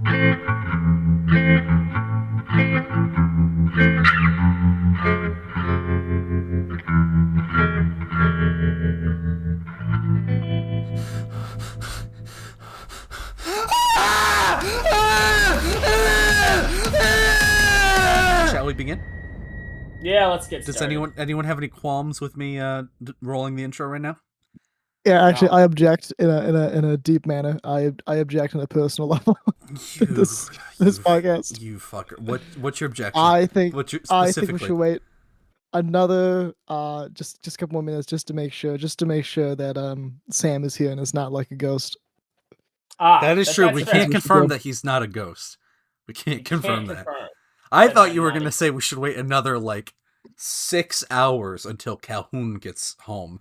Shall we begin? Yeah, let's get started. Does anyone have any qualms with me rolling the intro right now? Yeah, actually, I object in a deep manner. I object on a personal level. This podcast. You fucker. What's your objection? I think specifically? we should wait another just a couple more minutes just to make sure that Sam is here and is not like a ghost. That is true. We can't confirm that he's not a ghost. We can't confirm that. I thought you were going to say we should wait another 6 hours until Calhoun gets home.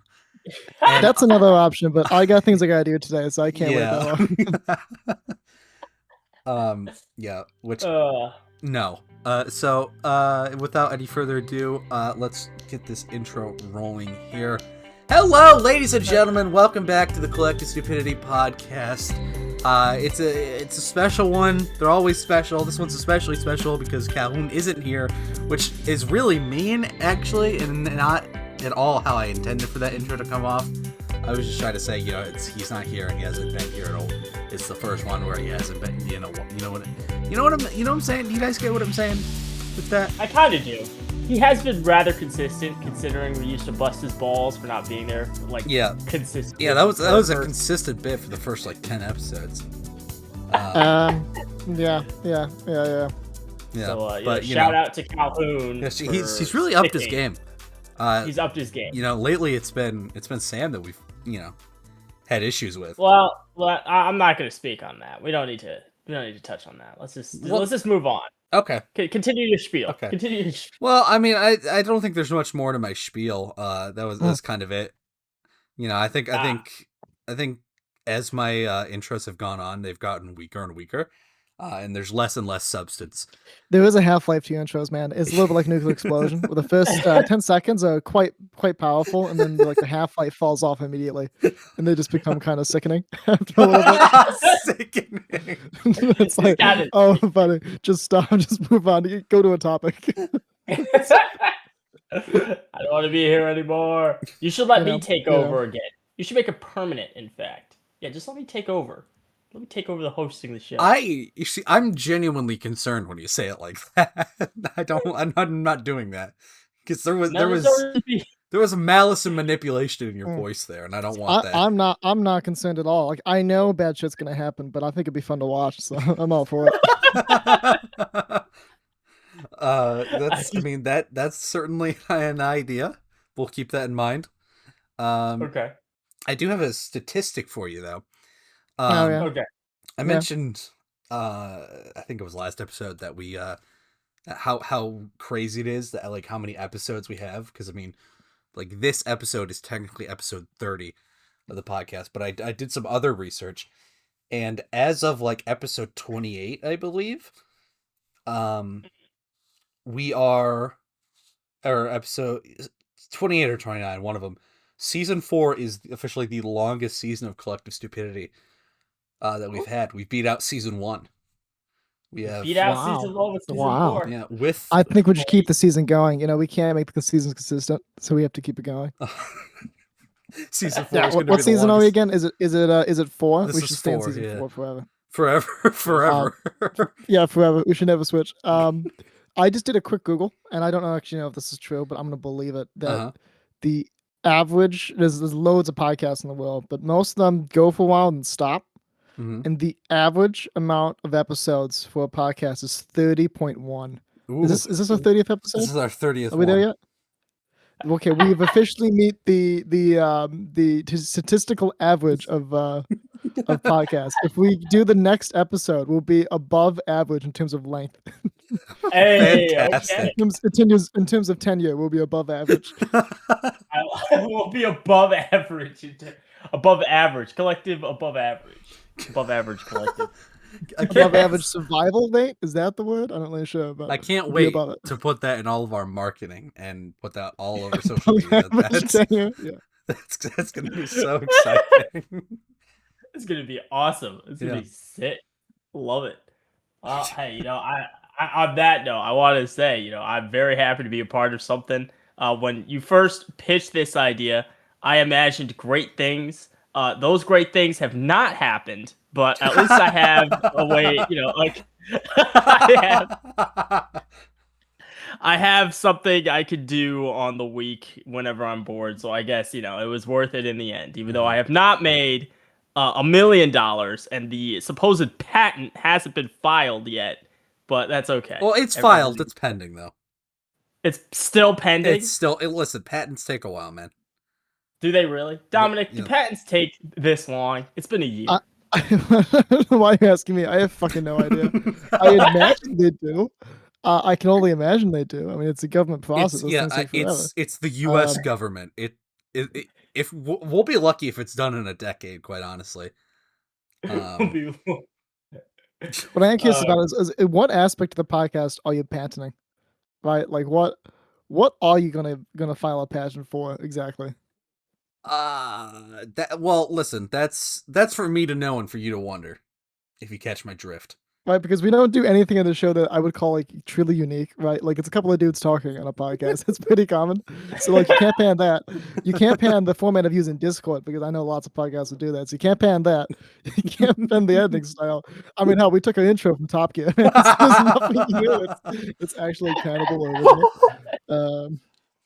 And that's another option, but I got things I gotta do today, so I can't wait that long. Yeah. Which no. So without any further ado, let's get this intro rolling here. Hello, ladies and gentlemen. Welcome back to the Collective Stupidity podcast. It's a special one. They're always special. This one's especially special because Calhoun isn't here, which is really mean, actually, and not at all how I intended for that intro to come off. I was just trying to say, he's not here and he hasn't been here at all. It's the first one where he hasn't been. You know what I'm saying? Do you guys get what I'm saying with that? I kind of do. He has been rather consistent, considering we used to bust his balls for not being there. Consistent. Yeah, that was a consistent bit for the first 10 episodes. Yeah. So, but shout out to Calhoun. Yeah, he's really upped his game. He's upped his game. Lately it's been Sam that we've had issues with. Well, I'm not going to speak on that. We don't need to touch on that. Let's just move on. Okay. Continue your spiel. Okay. Continue your spiel. Well, I mean, I don't think there's much more to my spiel. That's kind of it. I think as my intros have gone on, they've gotten weaker and weaker. And there's less and less substance. There is a half-life to your intros, man. It's a little bit like nuclear explosion, where the first 10 seconds are quite powerful, and then the half-life falls off immediately, and they just become kind of sickening after a little bit. Sickening. It's like, oh, buddy, just stop, just move on, go to a topic. I don't want to be here anymore. You should let me take over again. You should make it permanent, in fact. Yeah, just let me take over. Let me take over the hosting of the show. I'm genuinely concerned when you say it like that. I'm not doing that because there was malice and manipulation in your voice there, and I don't want that. I'm not concerned at all. I know bad shit's gonna happen, but I think it'd be fun to watch, so I'm all for it. That's certainly an idea. We'll keep that in mind. Okay. I do have a statistic for you though. Okay. I mentioned, I think it was last episode that we, how crazy it is that how many episodes we have. Because I mean, this episode is technically episode 30 of the podcast, but I did some other research, and as of episode 28, I believe, we are, or episode 28 or 29, one of them. Season 4 is officially the longest season of Collective Stupidity that we've had. We beat out season 1. We have season 1 with season 4. Yeah, I think we should keep the season going. We can't make the seasons consistent, so we have to keep it going. Season 4 is going to be what season longest. Are we again? Is it 4? This we should stay in season 4 forever. Forever. Yeah, forever. We should never switch. I just did a quick Google, and I don't actually know if this is true, but I'm going to believe it, that the average, there's loads of podcasts in the world, but most of them go for a while and stop. Mm-hmm. And the average amount of episodes for a podcast is 30.1. Is this our 30th episode? This is our 30th. Are we there yet? Okay, we've officially meet the statistical average of podcasts. If we do the next episode, we'll be above average in terms of length. Hey, fantastic. Okay. In terms of tenure, we'll be above average. I will be above average. Above average. Collective above average. Above average collective. Above average survival rate? Is that the word? I'm not really sure. But I can't wait to put that in all of our marketing and put that all over social media. That's going to be so exciting. It's going to be awesome. It's going to be sick. Love it. Hey, on that note, I want to say, I'm very happy to be a part of something. When you first pitched this idea, I imagined great things. Those great things have not happened, but at least I have a way, like I have something I could do on the week whenever I'm bored. So I guess, it was worth it in the end, even though I have not made $1 million and the supposed patent hasn't been filed yet. But that's okay. Well, it's filed. It's pending, though. It's still pending? It's still... Listen, patents take a while, man. Do they really? Dominic, do patents take this long? It's been a year. Why are you asking me? I have fucking no idea. I imagine they do. I can only imagine they do. I mean, it's a government process. It's the U.S. government. If we'll be lucky if it's done in a decade, quite honestly. What I am curious about is what aspect of the podcast are you patenting? Right? Like what are you gonna file a patent for exactly? Listen, that's for me to know and for you to wonder, if you catch my drift. Right, because we don't do anything in the show that I would call like truly unique, right? Like it's a couple of dudes talking on a podcast. It's pretty common. So like you can't pan that. You can't pan the format of using Discord because I know lots of podcasts that do that. So you can't pan that. You can't pan the editing style. I mean, hell, we took an intro from Top Gear. There's nothing new. It's actually cannibal original.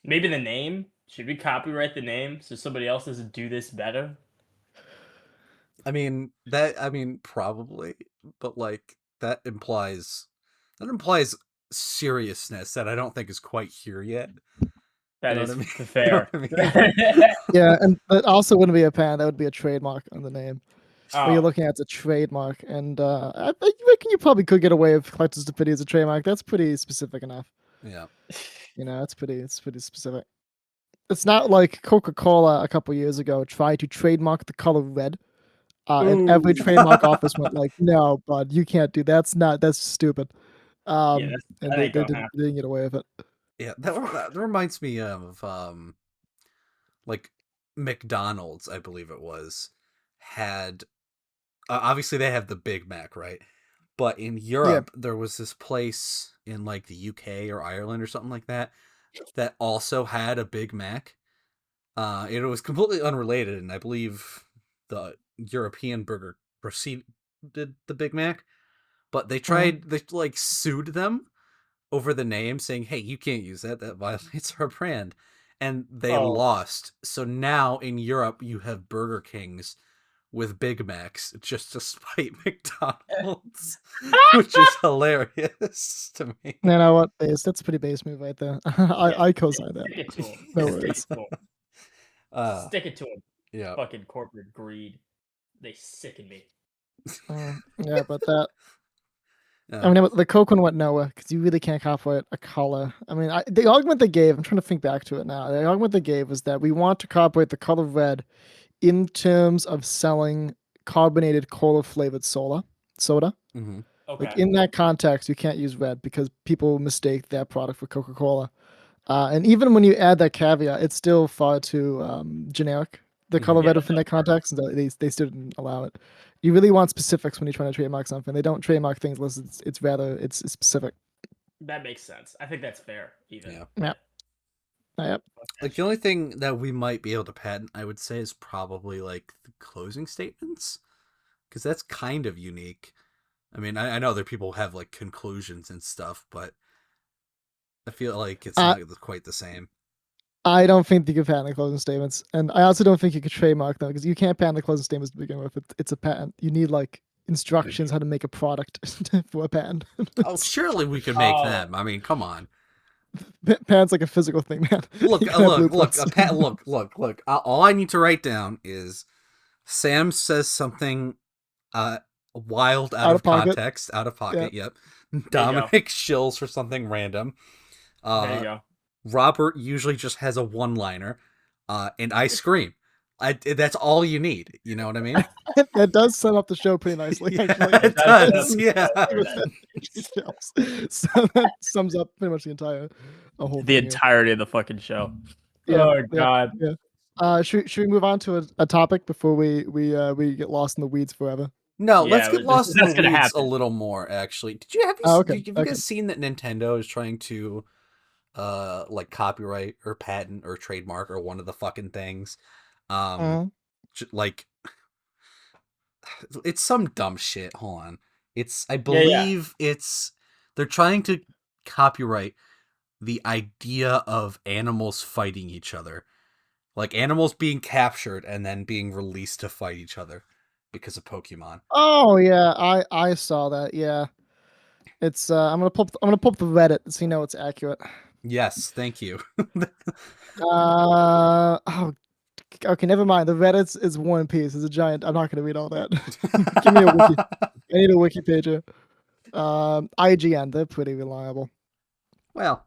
Maybe the name. Should we copyright the name so somebody else doesn't do this better? I mean, probably, but like that implies seriousness that I don't think is quite here yet. That is fair. Yeah, and that also wouldn't be a patent. That would be a trademark on the name. What you're looking at is a trademark, and I reckon you probably could get away with Collective Stupidity as a trademark. That's pretty specific enough. Yeah, it's pretty specific. It's not like Coca-Cola a couple years ago tried to trademark the color red. And every trademark office went like, "No, bud, you can't do that. That's stupid." And they didn't get away with it. Yeah, that reminds me of like McDonald's, I believe it was, had obviously they have the Big Mac, right? But in Europe, there was this place in like the UK or Ireland or something like that also had a Big Mac. It was completely unrelated, and I believe the European burger preceded the Big Mac, but they like sued them over the name, saying, "Hey, you can't use that violates our brand," and they lost. So now in Europe you have Burger Kings with Big Macs just to spite McDonald's, which is hilarious to me. You know what? That's a pretty base move right there. I co-sign that. No worries. Stick it to him. Yeah. Fucking corporate greed. They sicken me. Yeah, but that. I mean, the Coke one went nowhere because you really can't copyright a color. I mean, the argument they gave, I'm trying to think back to it now. The argument they gave was that we want to copyright the color red in terms of selling carbonated cola flavored soda. Mm-hmm. Okay. Like in that context, you can't use red because people mistake that product for Coca-Cola. And even when you add that caveat, it's still far too generic. The color red within that context, and they still didn't allow it. You really want specifics when you're trying to trademark something. They don't trademark things unless it's rather specific. That makes sense. I think that's fair. Even. Yep. Like the only thing that we might be able to patent, I would say, is probably like the closing statements, because that's kind of unique. I mean, I know that people have like conclusions and stuff, but I feel like it's not quite the same. I don't think you can patent the closing statements, and I also don't think you could trademark them because you can't patent the closing statements to begin with. It's a patent. You need like instructions how to make a product for a patent. Oh, surely we could make them. I mean, come on. Patent's like a physical thing, man. Look. All I need to write down is Sam says something wild out of context, out of pocket. Yep. Dominic shills for something random. There you go. Robert usually just has a one-liner, and I scream. That's all you need. You know what I mean? That does set up the show pretty nicely. Actually. It does. Yeah. So that sums up pretty much the entirety of the fucking show. God. Yeah. Should we move on to a topic before we get lost in the weeds forever? No, let's get lost in that's the gonna weeds a happen. little more. Actually, have you guys seen that Nintendo is trying to like copyright or patent or trademark or one of the fucking things? Like it's some dumb shit. Hold on, I believe they're trying to copyright the idea of animals fighting each other, like animals being captured and then being released to fight each other because of Pokemon. Oh yeah, I saw that. Yeah, it's I'm gonna pop the Reddit so you know it's accurate. Yes, thank you. Oh, okay, never mind. The Reddit is One Piece. It's a giant. I'm not gonna read all that. Give me a wiki. I need a wiki page. IGN, they're pretty reliable. Well,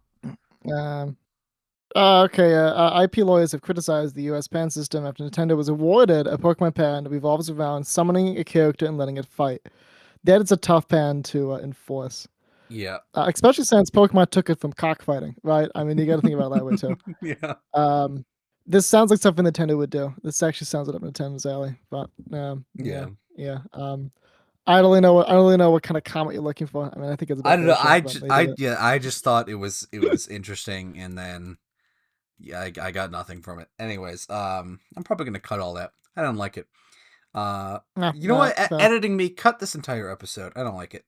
okay. IP lawyers have criticized the U.S. patent system after Nintendo was awarded a Pokemon patent that revolves around summoning a character and letting it fight. That is a tough patent to enforce. yeah. Especially since Pokemon took it from cockfighting, right? I mean, you got to think about it that way too. Yeah. This sounds like something Nintendo would do. This actually sounds like up Nintendo's alley, but yeah. I don't really know what kind of comment you're looking for. I mean, I think it's. I don't know. I just thought it was interesting, and then I got nothing from it. Anyways, I'm probably gonna cut all that. I don't like it. You know what? Editing me, cut this entire episode. I don't like it.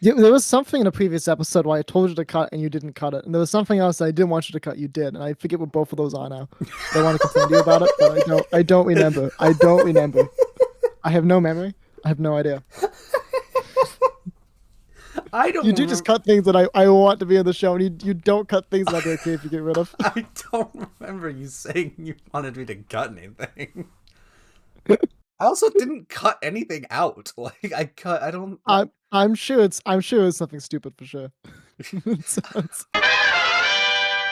There was something in a previous episode where I told you to cut and you didn't cut it, and there was something else I didn't want you to cut. You did, and I forget what both of those are now. I want to complain to you about it, but I don't remember. I don't remember. I have no memory. I have no idea. I don't. You do just cut things that I want to be on the show, and you don't cut things that I'd be okay if you get rid of. I don't remember you saying you wanted me to cut anything. I also didn't cut anything out. Like I don't. I'm sure it's something stupid for sure.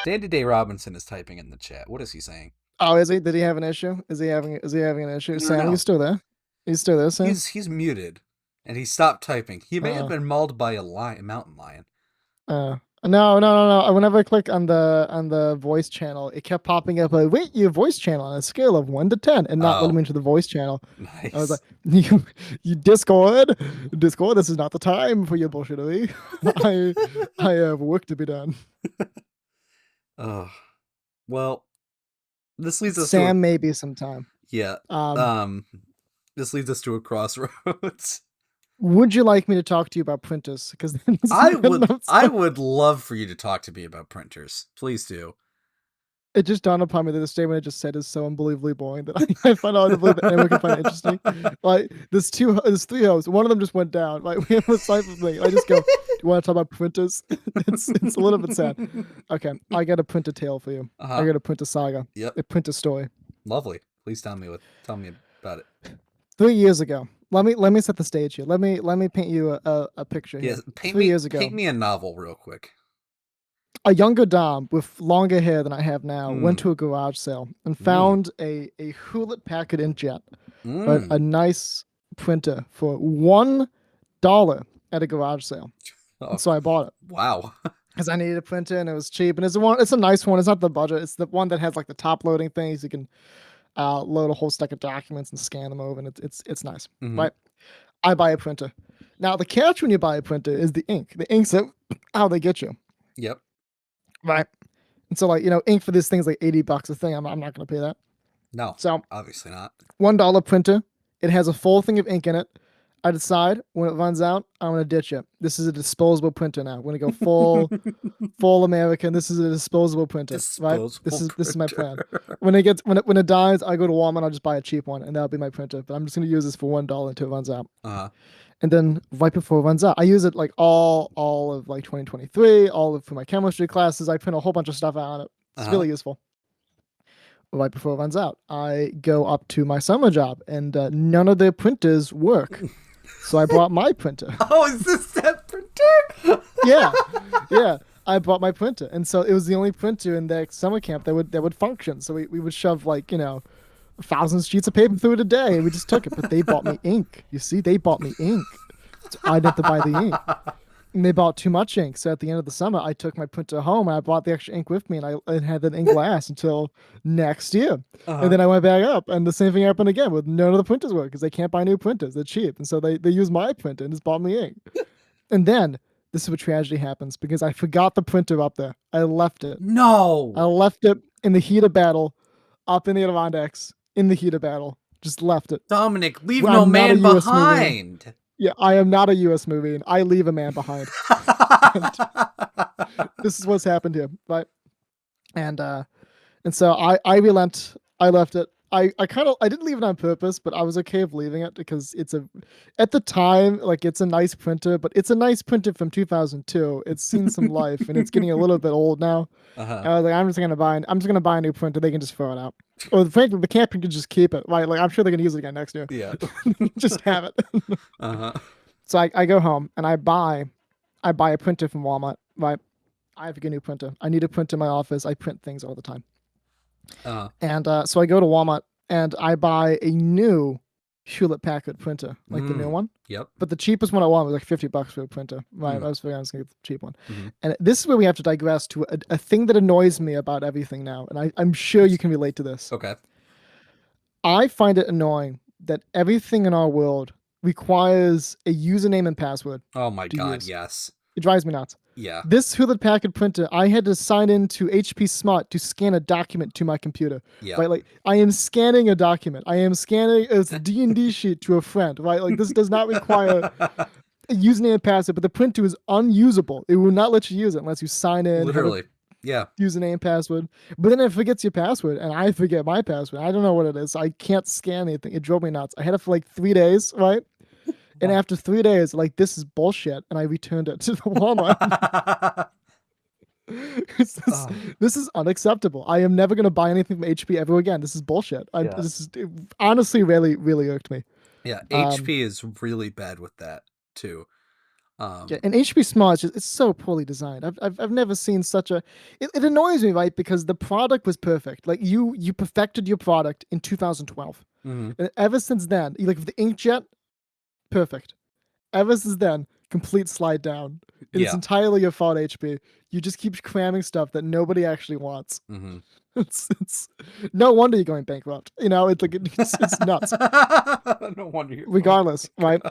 Dandy Day Robinson is typing in the chat. What is he saying? Oh, is he? Did he have an issue? Is he having an issue? Sam, are you still there? He's still there, Sam? He's muted, and he stopped typing. He may have been mauled by a mountain lion. No. Whenever I click on the voice channel, it kept popping up like, wait, your voice channel on a scale of 1 to 10, and not letting me into the voice channel. Nice. I was like, you Discord, this is not the time for your bullshittery. I have work to be done. Oh, well, this leads us Sam maybe sometime. Yeah. This leads us to a crossroads. Would you like me to talk to you about printers? Because I would love for you to talk to me about printers. Please do. It just dawned upon me that the statement I just said is so unbelievably boring that I find out that anyone can find it interesting. Like there's 3 hosts. One of them just went down. Like we have a cipher thing. I just go, do you want to talk about printers? It's a little bit sad. Okay, I got a printer tale for you. I got a printer saga. Yep. A printer story. Lovely. Please tell me about it. 3 years ago. Let me set the stage here. Let me paint you a picture here. Yes, 3 years ago. Paint me a novel real quick. A younger Dom with longer hair than I have now went to a garage sale and found a Hewlett Packard inkjet, a nice printer for $1 at a garage sale. And so I bought it. Wow. Because I needed a printer and it was cheap, and it's a nice one. It's not the budget. It's the one that has like the top loading things. You can load a whole stack of documents and scan them over, and it's nice. Right? I buy a printer. Now the catch when you buy a printer is the ink. The ink's how they get you. Yep. Right. And so ink for this thing's like $80 a thing. I'm not gonna pay that. No. So obviously not. $1 printer. It has a full thing of ink in it. I decide when it runs out, I'm gonna ditch it. This is a disposable printer now. We're gonna go full American. This is a disposable printer. Right? This is my plan. When it dies, I go to Walmart, I'll just buy a cheap one, and that'll be my printer. But I'm just gonna use this for $1 until it runs out. And then right before it runs out, I use it like all of like 2023, for my chemistry classes. I print a whole bunch of stuff out on it. It's really useful. Right before it runs out, I go up to my summer job, and none of their printers work. So I brought my printer. Oh, is this that printer? Yeah. I brought my printer, and so it was the only printer in the summer camp that would function. So we would shove 1,000 sheets of paper through it a day, and we just took it. But they bought me ink. You see, they bought me ink. So I didn't have to buy the ink. And they bought too much ink. So at the end of the summer, I took my printer home and I brought the extra ink with me, and I had that ink last until next year. And then I went back up, and the same thing happened again with none of the printers work because they can't buy new printers. They're cheap. And so they use my printer and just bought me ink. And then this is where tragedy happens because I forgot the printer up there. I left it. No. I left it in the heat of battle, up in the Adirondacks, in the heat of battle. Just left it. Dominic, leave no man behind. Yeah, I am not a U.S. movie, and I leave a man behind. This is what's happened here, right? And so I relent. I left it. I didn't leave it on purpose, but I was okay with leaving it because at the time, like, it's a nice printer, but it's a nice printer from 2002. It's seen some life, and it's getting a little bit old now. And I was like, I'm just gonna buy a new printer. They can just throw it out. Or frankly, the camping can just keep it, right? Like, I'm sure they're gonna use it again next year. Yeah. Just have it. So I go home and I buy a printer from Walmart, right? I have to get a new printer. I need a printer in my office. I print things all the time. And so I go to Walmart and I buy a new Hewlett-Packard printer, like the new one. Yep. But the cheapest one I want was like $50 for a printer. Right. I was figuring I was gonna get the cheap one. And this is where we have to digress to a thing that annoys me about everything now. And I'm sure you can relate to this. Okay. I find it annoying that everything in our world requires a username and password. Oh my God, yes. It drives me nuts. Yeah. This Hewlett-Packard printer, I had to sign into HP Smart to scan a document to my computer. Yeah. Right? Like, I am scanning a document. I am scanning a D&D sheet to a friend. Right? Like, this does not require a username and password, but the printer is unusable. It will not let you use it unless you sign in. Literally. Yeah. Username and password. But then it forgets your password, and I forget my password. I don't know what it is. I can't scan anything. It drove me nuts. I had it for like 3 days, right? And after 3 days, like, this is bullshit, and I returned it to the Walmart. This is unacceptable. I am never going to buy anything from HP ever again. This is bullshit. It honestly really, really irked me. Yeah, HP is really bad with that too. Yeah, and HP Smart it's so poorly designed. I've never seen such a. It annoys me, right? Because the product was perfect. Like, you perfected your product in 2012, and ever since then, like, the inkjet. Perfect. Ever since then, complete slide down. It's entirely your fault, HP. You just keep cramming stuff that nobody actually wants. It's no wonder you're going bankrupt. You know, it's like it's nuts. No wonder you're regardless, right?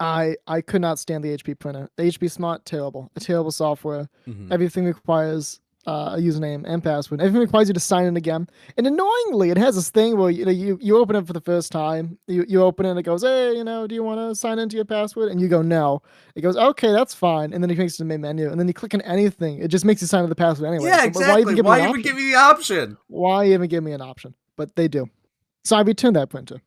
I could not stand the HP printer. The HP Smart, terrible. A terrible software. Everything requires a username and password. Everything requires you to sign in again. And annoyingly, it has this thing where you open it for the first time. You open it and it goes, hey, do you want to sign into your password? And you go, no. It goes, okay, that's fine. And then it takes you to the main menu. And then you click on anything. It just makes you sign in the password anyway. Yeah, exactly. Why even give you the option? Why even give me an option? But they do. So I returned that printer.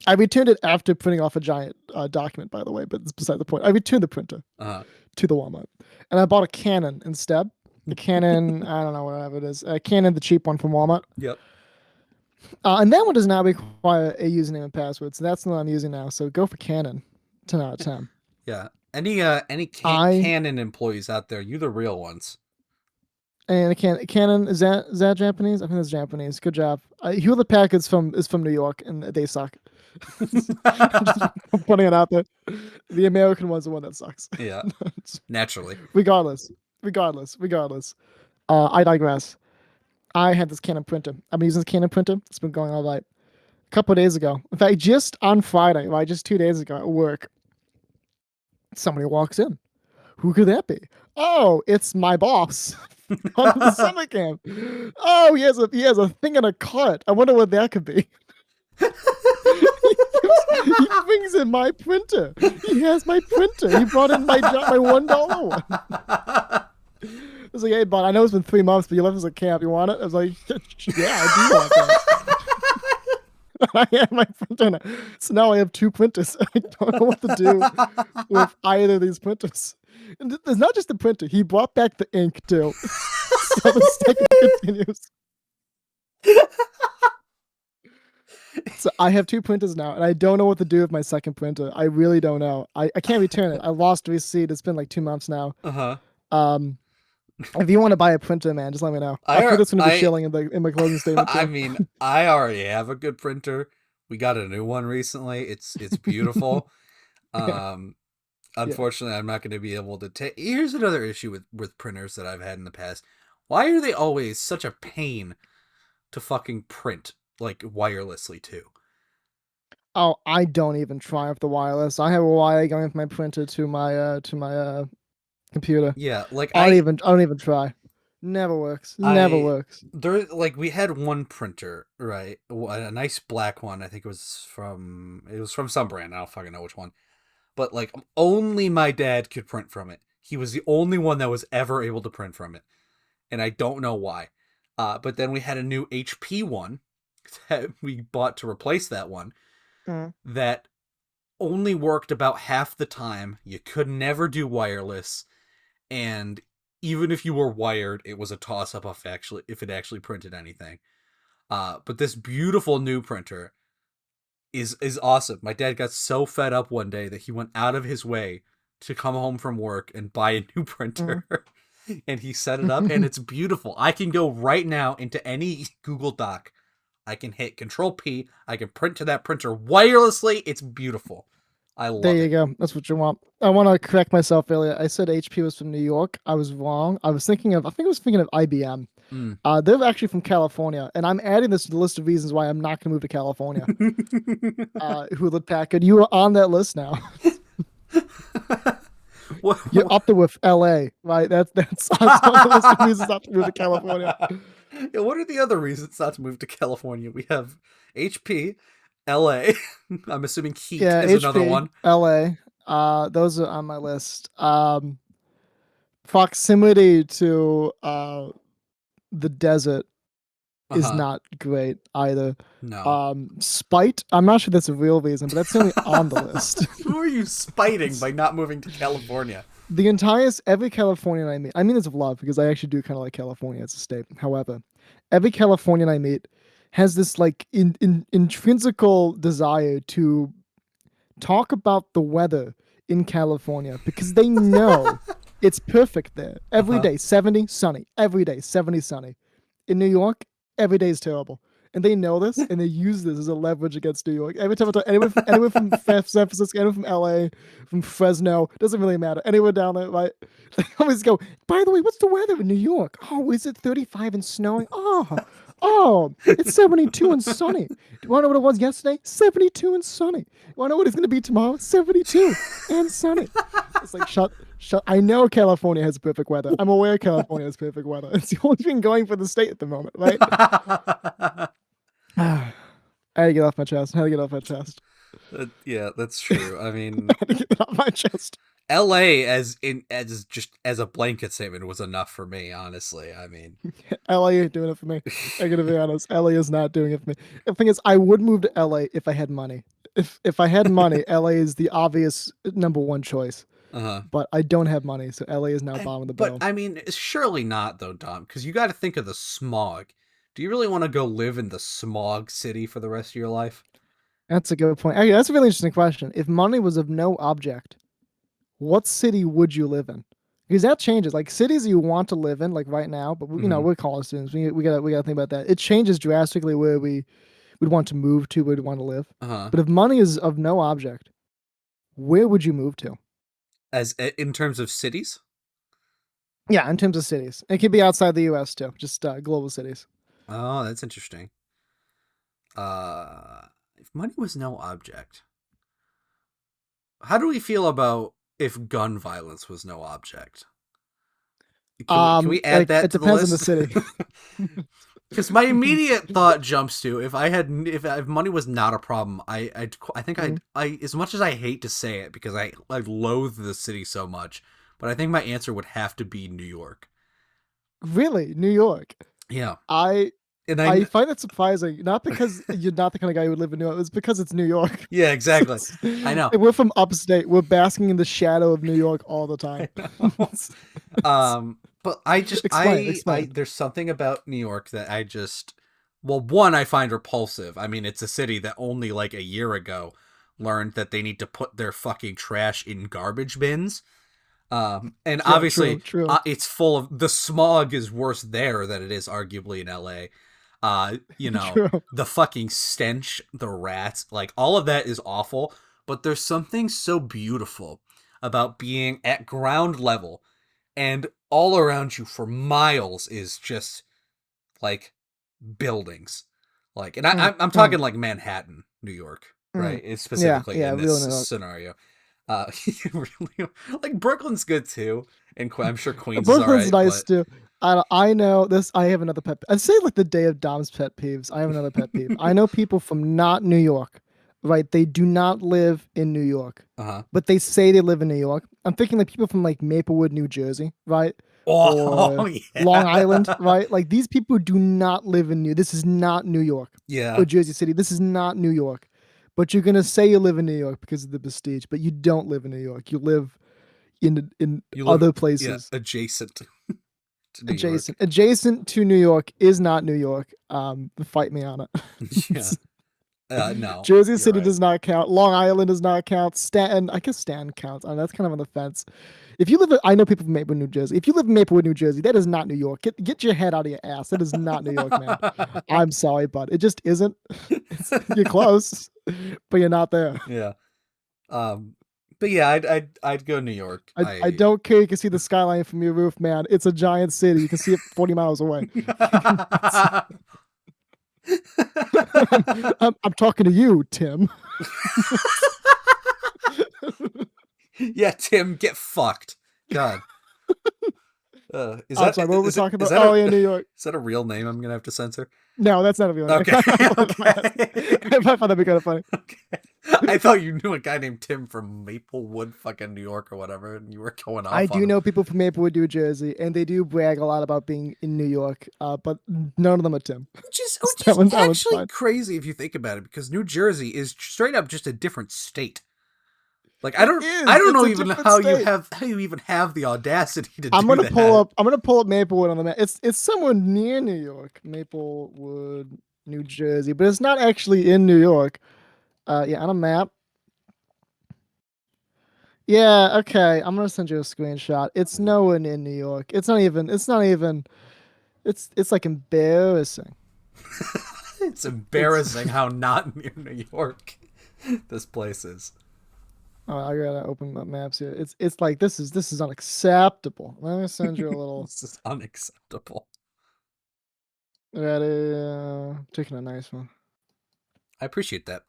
I returned it after printing off a giant document, by the way, but it's beside the point. I returned the printer to the Walmart. And I bought a Canon instead. The Canon, I don't know whatever it is. Canon, the cheap one from Walmart. Yep. And that one does not require a username and password, so that's the one I'm using now. So go for Canon. 10 out of 10. Yeah. Any Canon employees out there, you the real ones. And Canon, is that Japanese? I think that's Japanese. Good job. Hewlett-Packard is from New York, and they suck. I'm putting it out there. The American one's the one that sucks. Yeah. Naturally. Regardless. I digress. I had this Canon printer. I've been using this Canon printer. It's been going all right. A couple of days ago. In fact, just on Friday, right, just 2 days ago at work, somebody walks in. Who could that be? Oh, it's my boss on the summer camp. Oh, he has a thing in a cart. I wonder what that could be. He brings in my printer. He has my printer. He brought in my $1 one. I was like, hey, bud, I know it's been 3 months, but you left us at camp. You want it? I was like, yeah, I do want that. I have my printer now. So now I have 2 printers. I don't know what to do with either of these printers. And there's not just the printer. He brought back the ink, too. So the cycle continues. So I have 2 printers now, and I don't know what to do with my second printer. I really don't know. I can't return it. I lost the receipt. It's been like 2 months now. If you want to buy a printer, man, just let me know. I put this going to be shilling in my closing statement. Too. I mean, I already have a good printer. We got a new one recently. It's beautiful. Unfortunately, I'm not going to be able to take. Here's another issue with printers that I've had in the past. Why are they always such a pain to fucking print, like wirelessly too? Oh, I don't even try with the wireless. I have a wire going from my printer to my computer. Yeah, like I don't even try. Never works. Never works. There, like, we had one printer, right? A nice black one. I think it was from some brand. I don't fucking know which one. But like, only my dad could print from it. He was the only one that was ever able to print from it, and I don't know why. But then we had a new HP one that we bought to replace that one. That only worked about half the time. You could never do wireless, and even if you were wired, it was a toss up if it actually printed anything. But this beautiful new printer is awesome. My dad got so fed up one day that he went out of his way to come home from work and buy a new printer. And he set it up, and it's beautiful. I can go right now into any Google Doc. I can hit Control P. I can print to that printer wirelessly. It's beautiful. I love it. There you go. That's what you want. I want to correct myself earlier. I said HP was from New York. I was wrong. I was thinking of IBM. They're actually from California, and I'm adding this to the list of reasons why I'm not going to move to California. Hewlett Packard, you are on that list now. You're up there with LA, right? That's on the list of reasons not to move to California. Yeah, what are the other reasons not to move to California? We have HP, LA. I'm assuming heat is HP, another one. LA. Those are on my list. Proximity to the desert is not great either. No. Spite. I'm not sure that's a real reason, but that's certainly on the list. Who are you spiting by not moving to California? Every Californian I meet, I mean this of love because I actually do kind of like California as a state. However, every Californian I meet has this like intrinsical desire to talk about the weather in California because they know it's perfect there. Every day, 70, sunny. Every day, 70, sunny. In New York, every day is terrible. And they know this, and they use this as a leverage against New York. Every time I talk anyone from San Francisco, anyone from LA, from Fresno, doesn't really matter. Anyone down there, right? They always go, by the way, what's the weather in New York? Oh, is it 35 and snowing? Oh, it's 72 and sunny. Do you want to know what it was yesterday? 72 and sunny. You want to know what it's going to be tomorrow? 72 and sunny. It's like, shut. I know California has perfect weather. I'm aware California has perfect weather. It's the only thing going for the state at the moment, right? I had to get off my chest. Yeah, that's true. I mean, I had to get it off my chest. LA as a blanket statement was enough for me, honestly. I mean, LA ain't doing it for me. I gotta be honest. LA is not doing it for me. The thing is, I would move to LA if I had money. If I had money, LA is the obvious number one choice. But I don't have money, so LA is now bottom of the bill. But I mean, surely not though, Dom, because you got to think of the smog. Do you really want to go live in the smog city for the rest of your life? That's a good point. Actually, that's a really interesting question. If money was of no object, what city would you live in? Because that changes. Like cities you want to live in, like right now, but you know, we're college students. We gotta think about that. It changes drastically where we would want to move to, where we want to live. But if money is of no object, where would you move to? As in terms of cities? Yeah, in terms of cities. It could be outside the U.S. too, just global cities. Oh, that's interesting. If money was no object, how do we feel about if gun violence was no object? Can we add that to the list? It depends on the city. Because my immediate thought jumps to if money was not a problem, I think I as much as I hate to say it because I loathe the city so much, but I think my answer would have to be New York. Really, New York? Yeah. I find that surprising, not because you're not the kind of guy who would live in New York. It's because it's New York. Yeah, exactly. I know. We're from upstate. We're basking in the shadow of New York all the time. But explain. There's something about New York that one, I find repulsive. I mean, it's a city that only like a year ago learned that they need to put their fucking trash in garbage bins. And obviously true. It's full of, the smog is worse there than it is arguably in LA. You know, true. The fucking stench, the rats, like all of that is awful, but there's something so beautiful about being at ground level and all around you for miles is just like buildings. Like, and I'm talking like Manhattan, New York, right? It's specifically in this scenario. Really, like Brooklyn's good too, and I'm sure Queens is all right. Brooklyn's nice too. I know this. I have another pet. I'd say like the day of Dom's pet peeves. I have another pet peeve. I know people from not New York, right? They do not live in New York, but they say they live in New York. I'm thinking like people from like Maplewood, New Jersey, right? Or Long Island, right? Like these people do not live in This is not New York, or Jersey City. This is not New York. But you're gonna say you live in New York because of the prestige, but you don't live in New York. You live in other places, adjacent to New York. Adjacent to New York is not New York. Fight me on it. No, Jersey City does not count. Long Island does not count. Staten, I guess Staten counts. That's kind of on the fence. If you live, I know people from Maplewood, New Jersey. If you live in Maplewood, New Jersey, that is not New York. Get your head out of your ass. That is not New York, man. I'm sorry, but it just isn't. You're close, but you're not there. Yeah. But yeah, I'd go New York. I don't care. You can see the skyline from your roof, man. It's a giant city. You can see it 40 miles away. I'm talking to you, Tim. Yeah, Tim, get fucked. God. Sorry, what were we talking about? Yeah, New York. Is that a real name I'm gonna have to censor? No, that's not a real name. Okay. I thought that'd be kind of funny. Okay. I thought you knew a guy named Tim from Maplewood, fucking New York or whatever, and you were going off. I do know people from Maplewood, New Jersey, and they do brag a lot about being in New York, but none of them are Tim. Which is actually crazy if you think about it, because New Jersey is straight up just a different state. Like I don't know even how you even have the audacity to do that. I'm gonna pull up Maplewood on the map. It's somewhere near New York, Maplewood, New Jersey, but it's not actually in New York. Yeah, on a map. Yeah, okay. I'm gonna send you a screenshot. It's nowhere in New York. It's like embarrassing. It's embarrassing how not near New York this place is. Oh, I gotta open my maps here. It's like this is unacceptable. Let me send you a little. This is unacceptable. Ready? Taking a nice one. I appreciate that.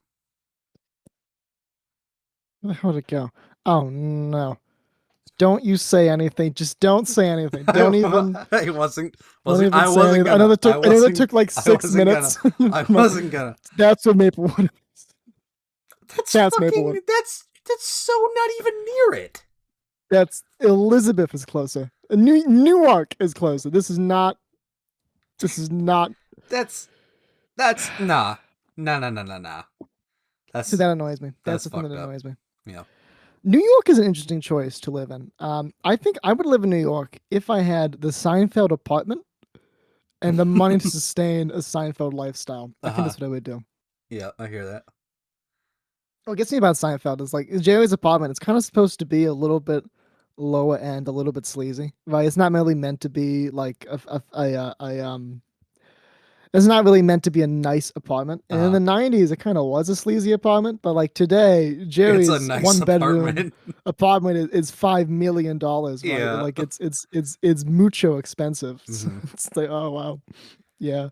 Where the hell did it go? Oh no! Don't you say anything. Just don't say anything. Don't even. I wasn't gonna. I know that took like 6 minutes. I wasn't gonna. That's what Maplewood is. That's Maplewood. That's so not even near it. That's Elizabeth is closer. Newark is closer. This is not. That's nah. Nah. So that annoys me. That's the thing that annoys me. Yeah. New York is an interesting choice to live in. I think I would live in New York if I had the Seinfeld apartment and the money to sustain a Seinfeld lifestyle. I think that's what I would do. Yeah, I hear that. What gets me about Seinfeld is like Jerry's apartment. It's kind of supposed to be a little bit lower end, a little bit sleazy, right? It's not really meant to be like it's not really meant to be a nice apartment. And in the 90s, it kind of was a sleazy apartment. But like today, Jerry's nice one bedroom apartment is $5 million. Right? Yeah. Like it's mucho expensive. Mm-hmm. It's like, oh wow, yeah,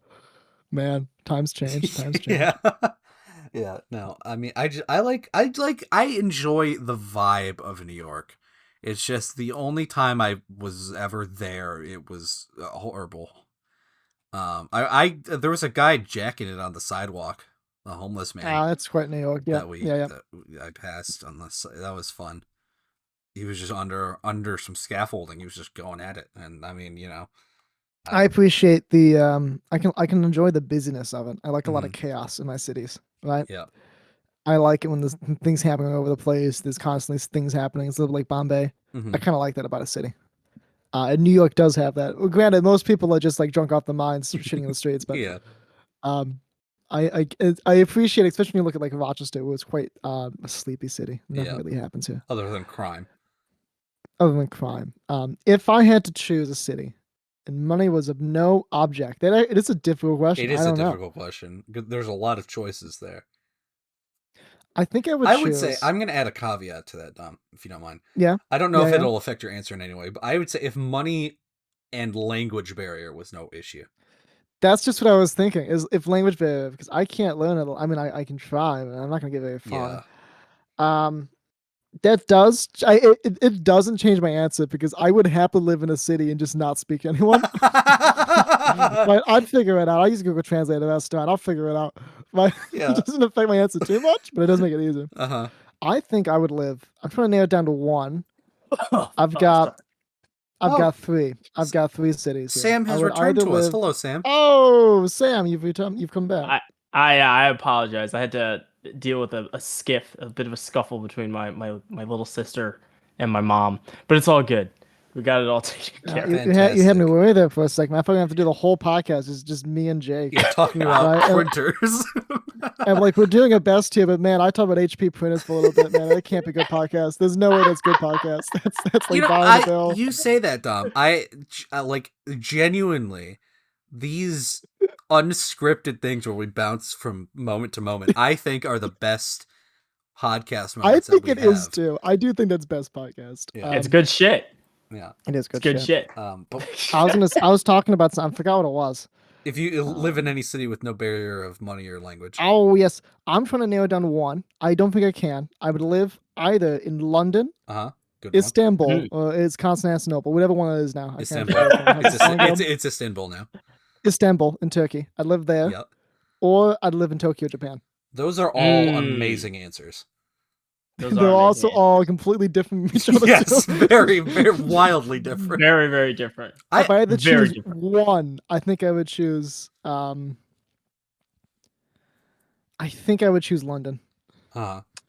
man, times change. Yeah. Yeah. No, I mean, I enjoy the vibe of New York. It's just the only time I was ever there, it was horrible. There was a guy jacking it on the sidewalk, a homeless man. That's quite New York. Yeah, that I passed on this. That was fun. He was just under some scaffolding. He was just going at it, and I mean, I appreciate the I can enjoy the busyness of it. I like a lot of chaos in my cities, right? Yeah. I like it when there's things happening all over the place. There's constantly things happening. It's a little like Bombay. I kind of like that about a city. And New York does have that. Well, granted, most people are just like drunk off the minds, shitting in the streets. But yeah, I appreciate, it, especially when you look at like Rochester, where it's quite a sleepy city. Nothing really happens here, other than crime. If I had to choose a city, and money was of no object, it is a difficult question. It is a difficult question. There's a lot of choices there. I think I would. I would say I'm gonna add a caveat to that, Dom, if you don't mind. Yeah. I don't know if it'll affect your answer in any way, but I would say if money and language barrier was no issue. That's just what I was thinking. Is if language barrier, because I can't learn it. I mean, I can try, but I'm not gonna get very far. Yeah. That it doesn't change my answer because I would happily live in a city and just not speak to anyone. But I'd figure it out. I use Google Translate. That's done. I'll figure it out. But it doesn't affect my answer too much, but it does make it easier. I think I would live. I'm trying to narrow it down to one. I've got three. I've got three cities. Here. Sam has returned to us. Hello, Sam. Oh, Sam, you've come back. I apologize. I had to deal with a bit of a scuffle between my little sister and my mom, but it's all good. We got it all taken care of. You had me worried there for a second. I thought we have to do the whole podcast. It's just me and Jake. Yeah, talking about printers. And like we're doing our best here, but man, I talk about HP printers for a little bit, man. That can't be good podcast. There's no way that's good podcast. That's like buying a bill. You say that, Dom. I like genuinely these unscripted things where we bounce from moment to moment, I think are the best podcast moments. I think it is too. I do think that's best podcast. Yeah. It's good shit. Yeah, it is good. Good shit. But I was talking about something. I forgot what it was. If you live in any city with no barrier of money or language. Oh yes, I'm trying to narrow down to one. I don't think I can. I would live either in London, Good Istanbul, or it's Constantinople, whatever one it is now. Istanbul. It's Istanbul now. Istanbul in Turkey. I'd live there. Yep. Or I'd live in Tokyo, Japan. Those are all amazing answers. They're also all completely different from each other. Yes, very, very wildly different. Very, very different. If I had to choose one, I think I would choose. I think I would choose London.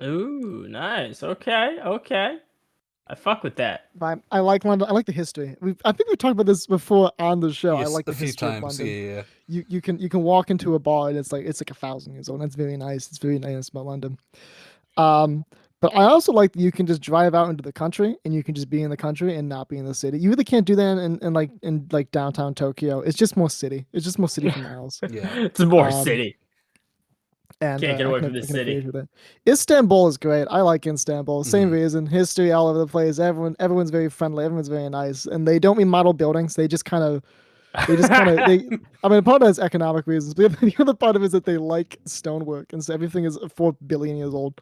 Ooh, nice. Okay. I fuck with that. I like London. I like the history. I think we've talked about this before on the show. Yes, I like the history history of London. Yeah. You can walk into a bar and it's like 1,000 years old. That's very nice. It's very nice about London. But I also like that you can just drive out into the country and you can just be in the country and not be in the city. You really can't do that in downtown Tokyo. It's just more city. It's just more city for miles. Yeah, it's more city. And can't get away from the city. Istanbul is great. I like Istanbul. Same reason. History all over the place. Everyone's very friendly. Everyone's very nice. And they don't mean model buildings. They just kind of I mean, part of that is economic reasons, but the other part of it is that they like stonework, and so everything is 4 billion years old.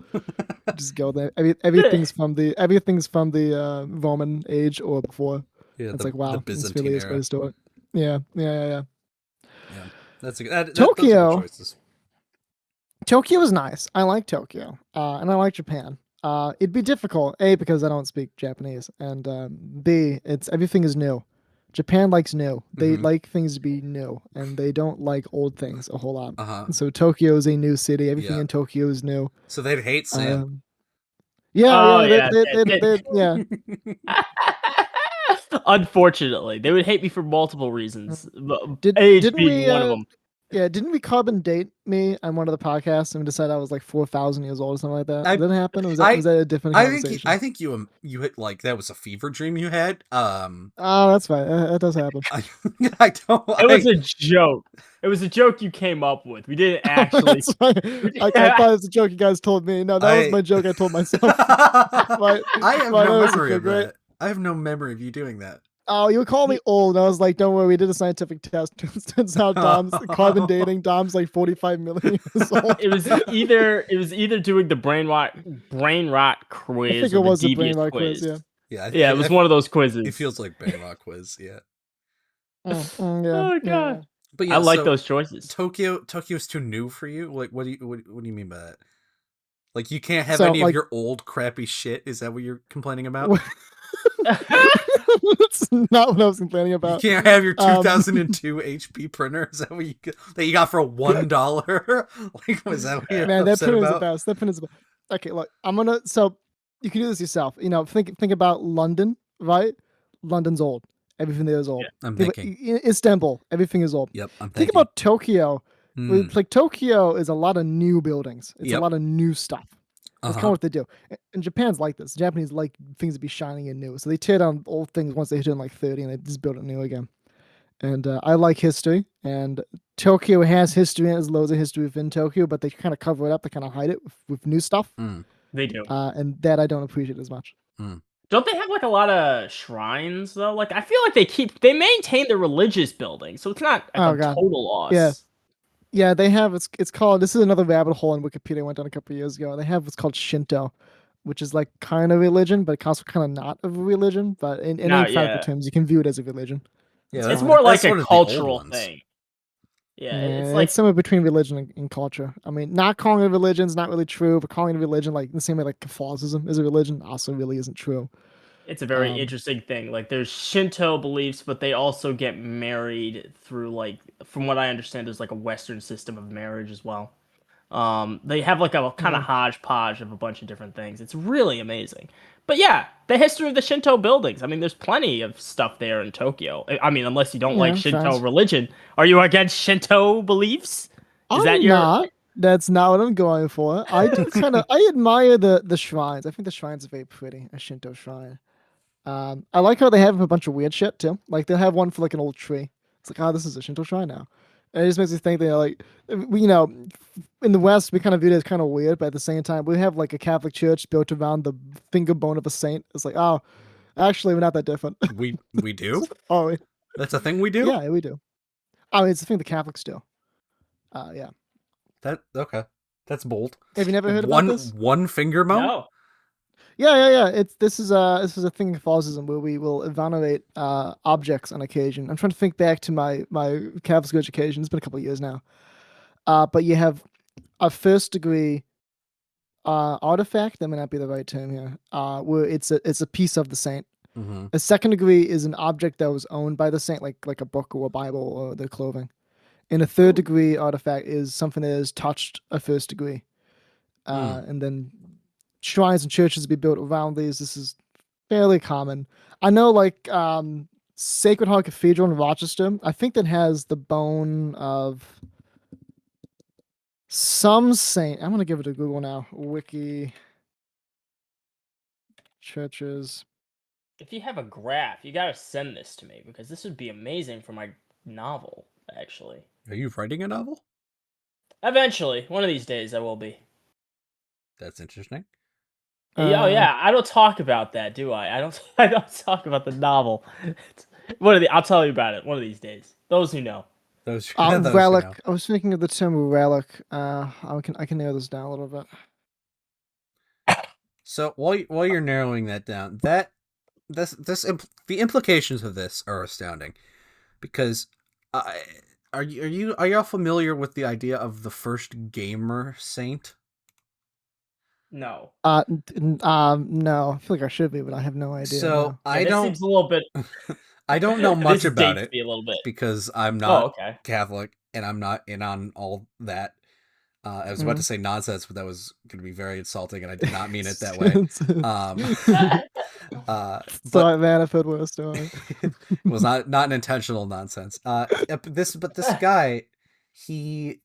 Just go there. Everything's from the Roman age or before. Yeah, it's like wow, the Byzantine it's really era. Yeah. Yeah, that's a good. Tokyo. Those are good Tokyo is nice. I like Tokyo, and I like Japan. It'd be difficult, A, because I don't speak Japanese, and B, everything is new. Japan likes new. They like things to be new, and they don't like old things a whole lot. So Tokyo is a new city. Everything in Tokyo is new. So they'd hate Sam. Yeah. Unfortunately, they would hate me for multiple reasons. Didn't being one of them. Yeah, didn't we carbon date me on one of the podcasts and decide I was like 4,000 years old or something like that? Did that happen? Or was that a different conversation? I think you hit like that was a fever dream you had. Oh, that's fine. That does happen. I don't. It was a joke. It was a joke you came up with. We didn't actually. I thought it was a joke you guys told me. No, that was my joke I told myself. I have no memory of that. I have no memory of you doing that. Oh, you would call me old. And I was like, don't worry, we did a scientific test. Turns out Dom's carbon dating. Dom's like 45 million years old. It was either doing the brain rot quiz. I think it was the brain rot quiz. Yeah. It was one of those quizzes. It feels like brain rot quiz. Yeah. Oh god. Yeah. But I like those choices. Tokyo's too new for you. Like, what do you mean by that? Like, you can't have any of your old crappy shit. Is that what you're complaining about? That's not what I was complaining about. You can't have your 2002 HP printer. Is that what that you got for $1? Like, was that what you're upset about? That printer is the best. Okay, look, so you can do this yourself. You know, think about London, right? London's old. Everything there is old. I'm thinking. Istanbul, everything is old. Yep, I'm thinking. Think about Tokyo. Like Tokyo is a lot of new buildings. It's a lot of new stuff. That's kind of what they do. And Japan's like this. The Japanese like things to be shining and new. So they tear down old things once they hit in like 30 and they just build it new again. And I like history. And Tokyo has history and has loads of history within Tokyo, but they kind of cover it up. They kind of hide it with new stuff. They do. And that I don't appreciate as much. Don't they have like a lot of shrines though? Like I feel like they maintain the religious building, so it's not like a total loss. Yeah, they have it's called, this is another rabbit hole in Wikipedia I went down a couple of years ago. They have what's called Shinto, which is like kind of religion, but also kind of not a religion. But in any practical terms, you can view it as a religion. Yeah, it's more like a cultural thing. Yeah, it's somewhere between religion and culture. I mean, not calling it a religion is not really true, but calling it a religion, like the same way like Catholicism is a religion, also really isn't true. It's a very interesting thing. Like there's Shinto beliefs, but they also get married through like, from what I understand, there's like a Western system of marriage as well. They have like a kind of hodgepodge of a bunch of different things. It's really amazing. But yeah, the history of the Shinto buildings. I mean, there's plenty of stuff there in Tokyo. I mean, unless you don't like Shinto religion. Are you against Shinto beliefs? Not. That's not what I'm going for. I do I admire the shrines. I think the shrines are very pretty. A Shinto shrine. I like how they have a bunch of weird shit too. Like they'll have one for like an old tree. It's like, oh, this is a Shinto shrine now. And it just makes me think they're like, in the West we kind of view it as kind of weird, but at the same time we have like a Catholic church built around the finger bone of a saint. It's like, oh, actually we're not that different. We do? Oh, that's a thing we do? Yeah, we do. I mean, it's the thing the Catholics do. Yeah. Okay. That's bold. Have you never heard about this? One finger bone? No. Yeah. This is a thing in Catholicism where we will evaluate objects on occasion. I'm trying to think back to my Catholic school education. It's been a couple of years now. But you have a first degree artifact. That may not be the right term here. Where it's a piece of the saint. Mm-hmm. A second degree is an object that was owned by the saint, like a book or a Bible or their clothing. And a third degree artifact is something that has touched a first degree. And then shrines and churches be built around these. This is fairly common. I know, like Sacred Heart Cathedral in Rochester, I think that has the bone of some saint. I'm gonna give it a Google now. Wiki churches. If you have a graph, you gotta send this to me because this would be amazing for my novel. Actually, are you writing a novel? Eventually, one of these days, I will be. That's interesting. Yeah, I don't talk about that, do I? I don't talk about the novel. I'll tell you about it one of these days. Those who know. Those relic. Who know. I was thinking of the term relic. I can narrow this down a little bit. So while you're narrowing that down, the implications of this are astounding, because are y'all familiar with the idea of the first gamer saint? No. No. I feel like I should be, but I have no idea. So no. I don't. Seems a little bit. I don't know much about it me a little bit. because I'm not Catholic and I'm not in on all that. I was about to say nonsense, but that was going to be very insulting, and I did not mean it that way. Sorry, man, if it was a story. It was not an intentional nonsense. This guy, he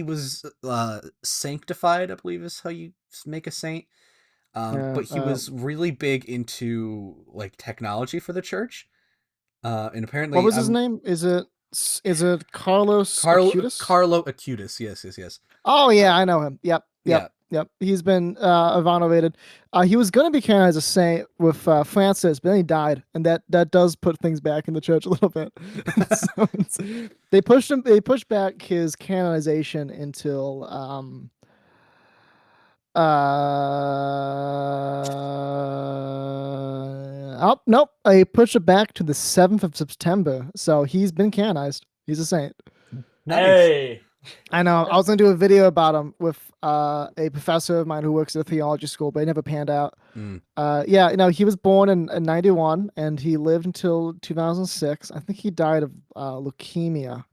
was sanctified, I believe is how you make a saint. But he was really big into like technology for the church. And apparently, what was his name? Is it Carlos Acutis? Carlo Acutis, yes. Oh yeah, I know him. Yep. He's been venerated. He was going to be canonized as a saint with Francis, but then he died, and that does put things back in the church a little bit. So they pushed back his canonization until nope. I pushed it back to the 7th of September. So he's been canonized. He's a saint. Nice. Hey. I know. I was gonna do a video about him with a professor of mine who works at a theology school, but it never panned out. He was born in 91 and he lived until 2006. I think he died of leukemia.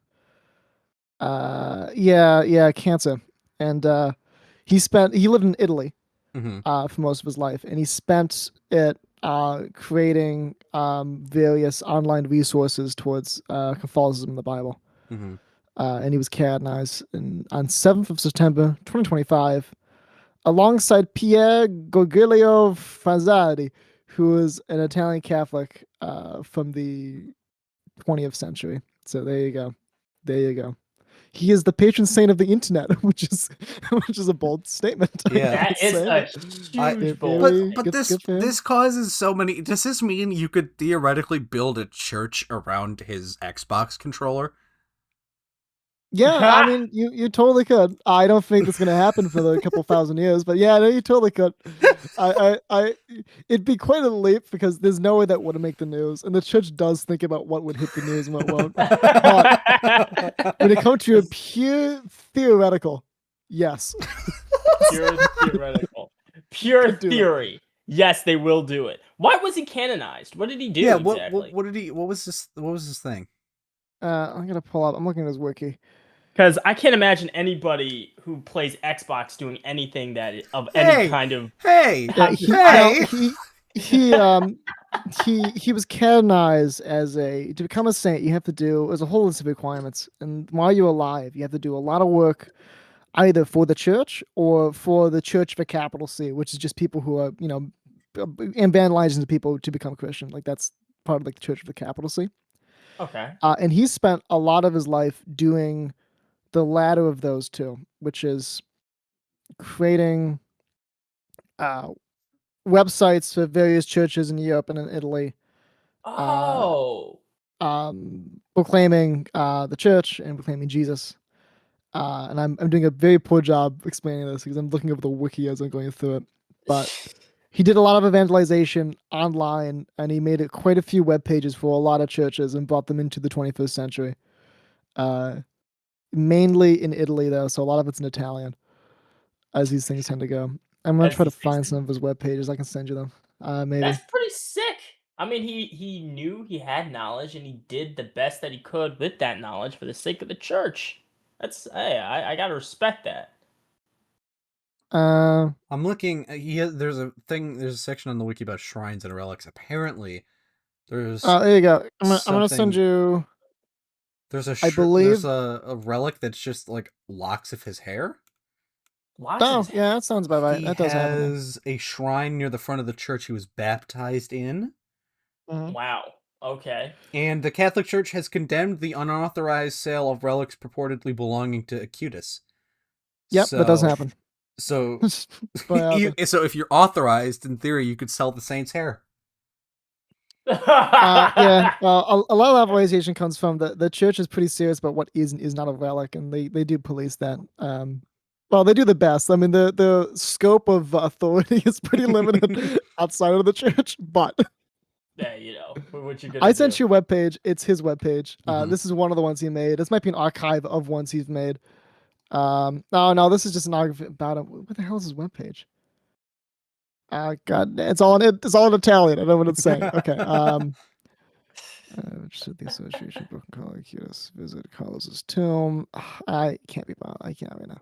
Cancer. And he lived in Italy for most of his life, and he spent it creating various online resources towards Catholicism and the Bible. And he was canonized on 7th of September 2025 alongside Pier Gorgilio Frazzati, who was an Italian Catholic from the 20th century. So there you go. There you go. He is the patron saint of the internet, which is a bold statement. Yeah. That is a huge bold. But this causes so many. Does this mean you could theoretically build a church around his Xbox controller? Yeah, I mean, you totally could. I don't think that's gonna happen for a couple thousand years, but yeah, no, you totally could. It'd be quite a leap because there's no way that would make the news, and the church does think about what would hit the news and what won't. But when it comes to a pure theoretical, yes. Pure theoretical. Pure theory. Yes, they will do it. Why was he canonized? What did he do exactly? What did he? What was this thing? I'm gonna pull up. I'm looking at his wiki. Because I can't imagine anybody who plays Xbox doing anything that of any kind of. He was canonized to become a saint. You have to do there's a whole list of requirements, and while you're alive, you have to do a lot of work, either for the church or for the Church of a capital C, which is just people who are evangelizing people to become Christian. Like that's part of like the Church of the capital C. Okay. And he spent a lot of his life doing the latter of those two, which is creating websites for various churches in Europe and in Italy. Proclaiming the church and proclaiming Jesus. And I'm doing a very poor job explaining this because I'm looking over the wiki as I'm going through it. But he did a lot of evangelization online, and he made quite a few web pages for a lot of churches and brought them into the 21st century. Mainly in Italy, though, so a lot of it's in Italian, as these things tend to go. I'm going to try to find some of his web pages. I can send you them. Maybe. That's pretty sick. I mean, he knew he had knowledge, and he did the best that he could with that knowledge for the sake of the church. I gotta respect that. I'm looking. There's a section on the wiki about shrines and relics. Apparently, there's. There you go. I'm gonna send you. There's there's a relic that's just like locks of his hair. Yeah, that sounds about right. That does happen. He has a shrine near the front of the church he was baptized in. Mm-hmm. Wow. Okay. And the Catholic Church has condemned the unauthorized sale of relics purportedly belonging to Acutus. Yep, that doesn't happen. So, so if you're authorized, in theory, you could sell the saint's hair. Yeah, well, a lot of authorization comes from the church is pretty serious about what is and is not a relic, and they do police that. Well, they do the best. I mean, the scope of authority is pretty limited outside of the church, but yeah, what you gonna I sent you a webpage. It's his webpage. Mm-hmm. This is one of the ones he made. This might be an archive of ones he's made. No, this is just an archive about him. What the hell is his webpage? God, it's all in Italian. I don't know what it's saying. Okay. Just the Association Broken Collar Acutus. Visit Carlos's tomb. I can't be bothered. I can't right now.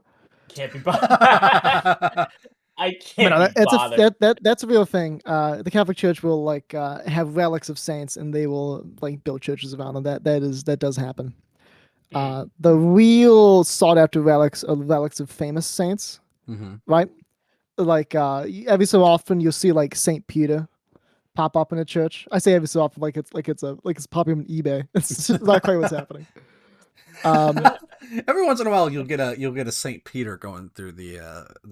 Can't be bothered. I can't be bothered. That's a real thing. The Catholic Church will have relics of saints, and they will build churches around them. That does happen. The real sought after relics are relics of famous saints, right? Every so often you'll see Saint Peter pop up in a church. I say every so often like it's popping on eBay. It's not quite what's happening. Every once in a while you'll get a Saint Peter going through the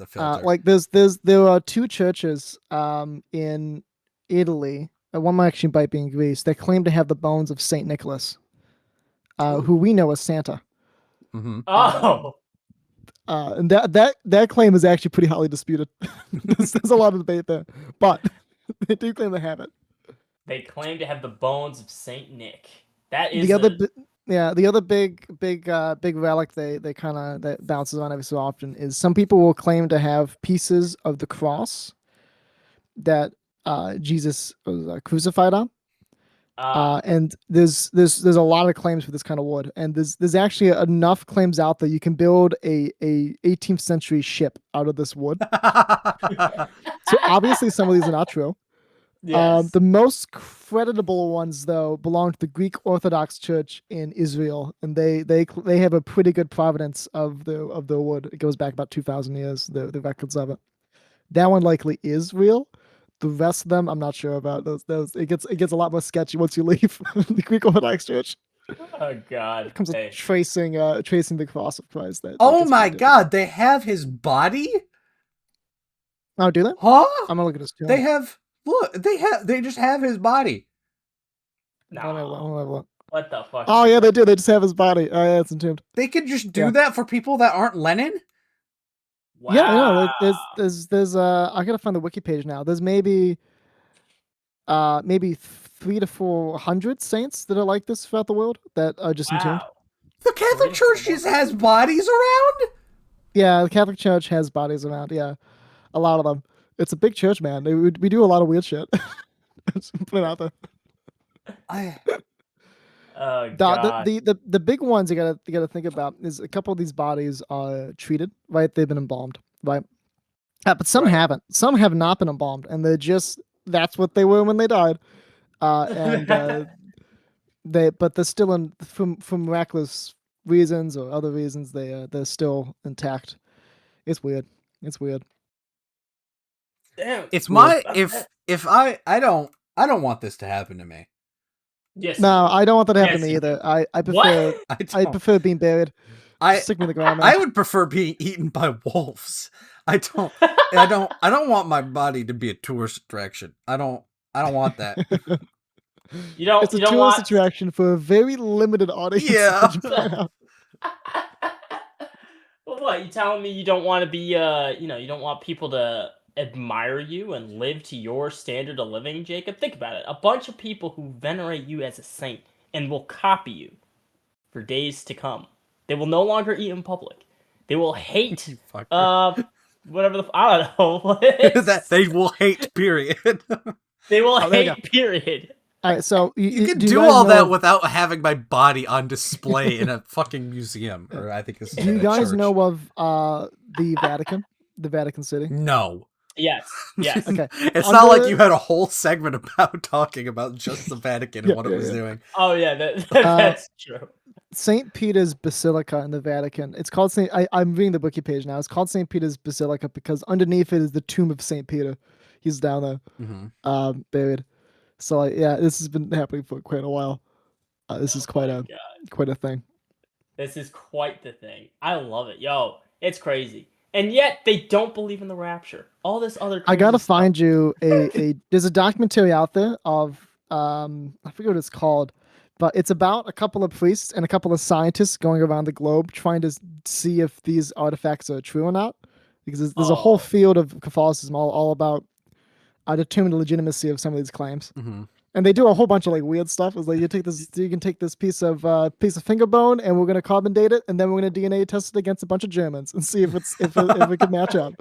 filter. There are two churches in Italy. One might be in Greece. That claim to have the bones of Saint Nicholas, who we know as Santa. Mm-hmm. And that claim is actually pretty hotly disputed. There's a lot of debate there, but they do claim to have it. They claim to have the bones of Saint Nick. That is the other big relic they kind of that bounces on every so often is some people will claim to have pieces of the cross that Jesus was crucified on. And there's a lot of claims for this kind of wood, and there's actually enough claims out there you can build a 18th century ship out of this wood. So obviously some of these are not true. Yes. The most creditable ones though belong to the Greek Orthodox Church in Israel, and they have a pretty good provenance of the wood. It goes back about 2,000 years. The records of it. That one likely is real. The rest of them, I'm not sure about. Those it gets a lot more sketchy once you leave the Greek Orthodox Church. Oh God. It comes with Hey. tracing the cross of Christ. Oh my God, they have his body? Oh, do they? Huh? I'm gonna look at his tomb. They just have his body. No. What the fuck? Oh yeah, they do. They just have his body. Oh yeah, it's entombed. They could just do that for people that aren't Lenin? Wow. Yeah, no, there's I gotta find the wiki page now. There's maybe 300 to 400 saints that are like this throughout the world that are just entombed. The Catholic Church just has bodies around? Yeah, the Catholic Church has bodies around. Yeah, a lot of them. It's a big church, man. We do a lot of weird shit. Just put it out there. Oh God. The big ones you gotta think about is a couple of these bodies are treated, right? They've been embalmed, right? But some haven't. Some have not been embalmed, and that's what they were when they died. But they're still in from miraculous reasons or other reasons they're still intact. It's weird. Damn. If I don't want this to happen to me. Yes. No, I don't want that to happen to me either. I prefer What? I prefer being buried. Stick me in the ground. Man. I would prefer being eaten by wolves. I don't want my body to be a tourist attraction. I don't want that. It's a tourist attraction for a very limited audience. Yeah. Well, what, you telling me you don't want to be you don't want people to admire you and live to your standard of living, Jacob? Think about it. A bunch of people who venerate you as a saint and will copy you for days to come. They will no longer eat in public. They will hate whatever I don't know. That they will hate, period. They will hate, period. All right, so you can do all that without having my body on display in a fucking museum, or I think this is do you guys know of the Vatican City? No. Yes. Okay. It's not like you had a whole segment about talking about just the Vatican and what it was doing. Oh yeah, that's true. St. Peter's Basilica in the Vatican. It's called I'm reading the wiki page now. It's called St. Peter's Basilica because underneath it is the tomb of St. Peter. He's down there, buried. So this has been happening for quite a while. This is quite a thing. This is quite the thing. I love it. Yo, it's crazy. And yet they don't believe in the rapture. All this other I gotta stuff. find you there's a documentary out there of I forget what it's called, but it's about a couple of priests and a couple of scientists going around the globe trying to see if these artifacts are true or not. Because there's a whole field of Catholicism all about determine the legitimacy of some of these claims. And they do a whole bunch of weird stuff. It's like you can take this piece of finger bone and we're gonna carbon date it, and then we're gonna DNA test it against a bunch of Germans and see if it can match up.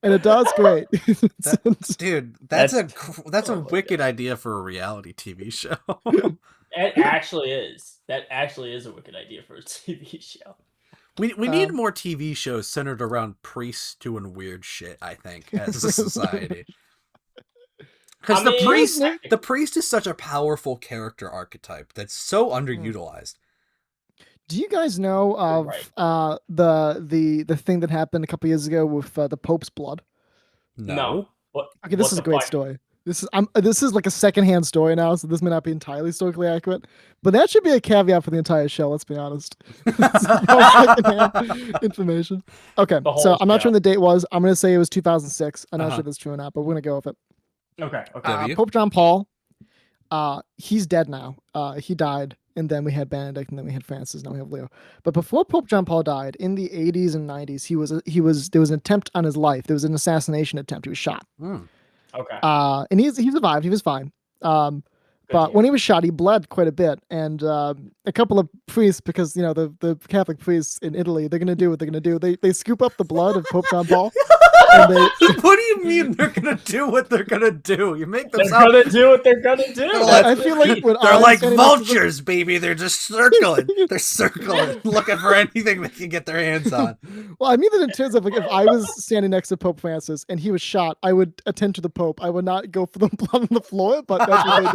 And it does great. Dude, that's a wicked idea for a reality TV show. It actually is. That actually is a wicked idea for a TV show. We need more TV shows centered around priests doing weird shit, I think, as a society. Because the priest is such a powerful character archetype that's so underutilized. Do you guys know of the thing that happened a couple years ago with the Pope's blood? No. Okay, this is a great story. This is like a secondhand story now, so this may not be entirely historically accurate, but that should be a caveat for the entire show. Let's be honest. Secondhand information. Okay, so I'm not sure when the date was. I'm gonna say it was 2006. I'm not sure if it's true or not, but we're gonna go with it. Okay. Pope John Paul, he's dead now. He died, and then we had Benedict, and then we had Francis, now we have Leo. But before Pope John Paul died, in the 80s and 90s, there was an attempt on his life. There was an assassination attempt. He was shot. Okay. And he survived. He was fine. But when he was shot, he bled quite a bit. And a couple of priests, because the Catholic priests in Italy, they're gonna do what they're gonna do. They scoop up the blood of Pope John Paul. What do you mean they're gonna do what they're gonna do? You make them sound... They're gonna do what they're gonna do. I feel like they're like vultures, baby. They're just circling. They're circling, looking for anything they can get their hands on. Well, I mean that in terms of if I was standing next to Pope Francis and he was shot, I would attend to the Pope. I would not go for the blood on the floor, but that's what they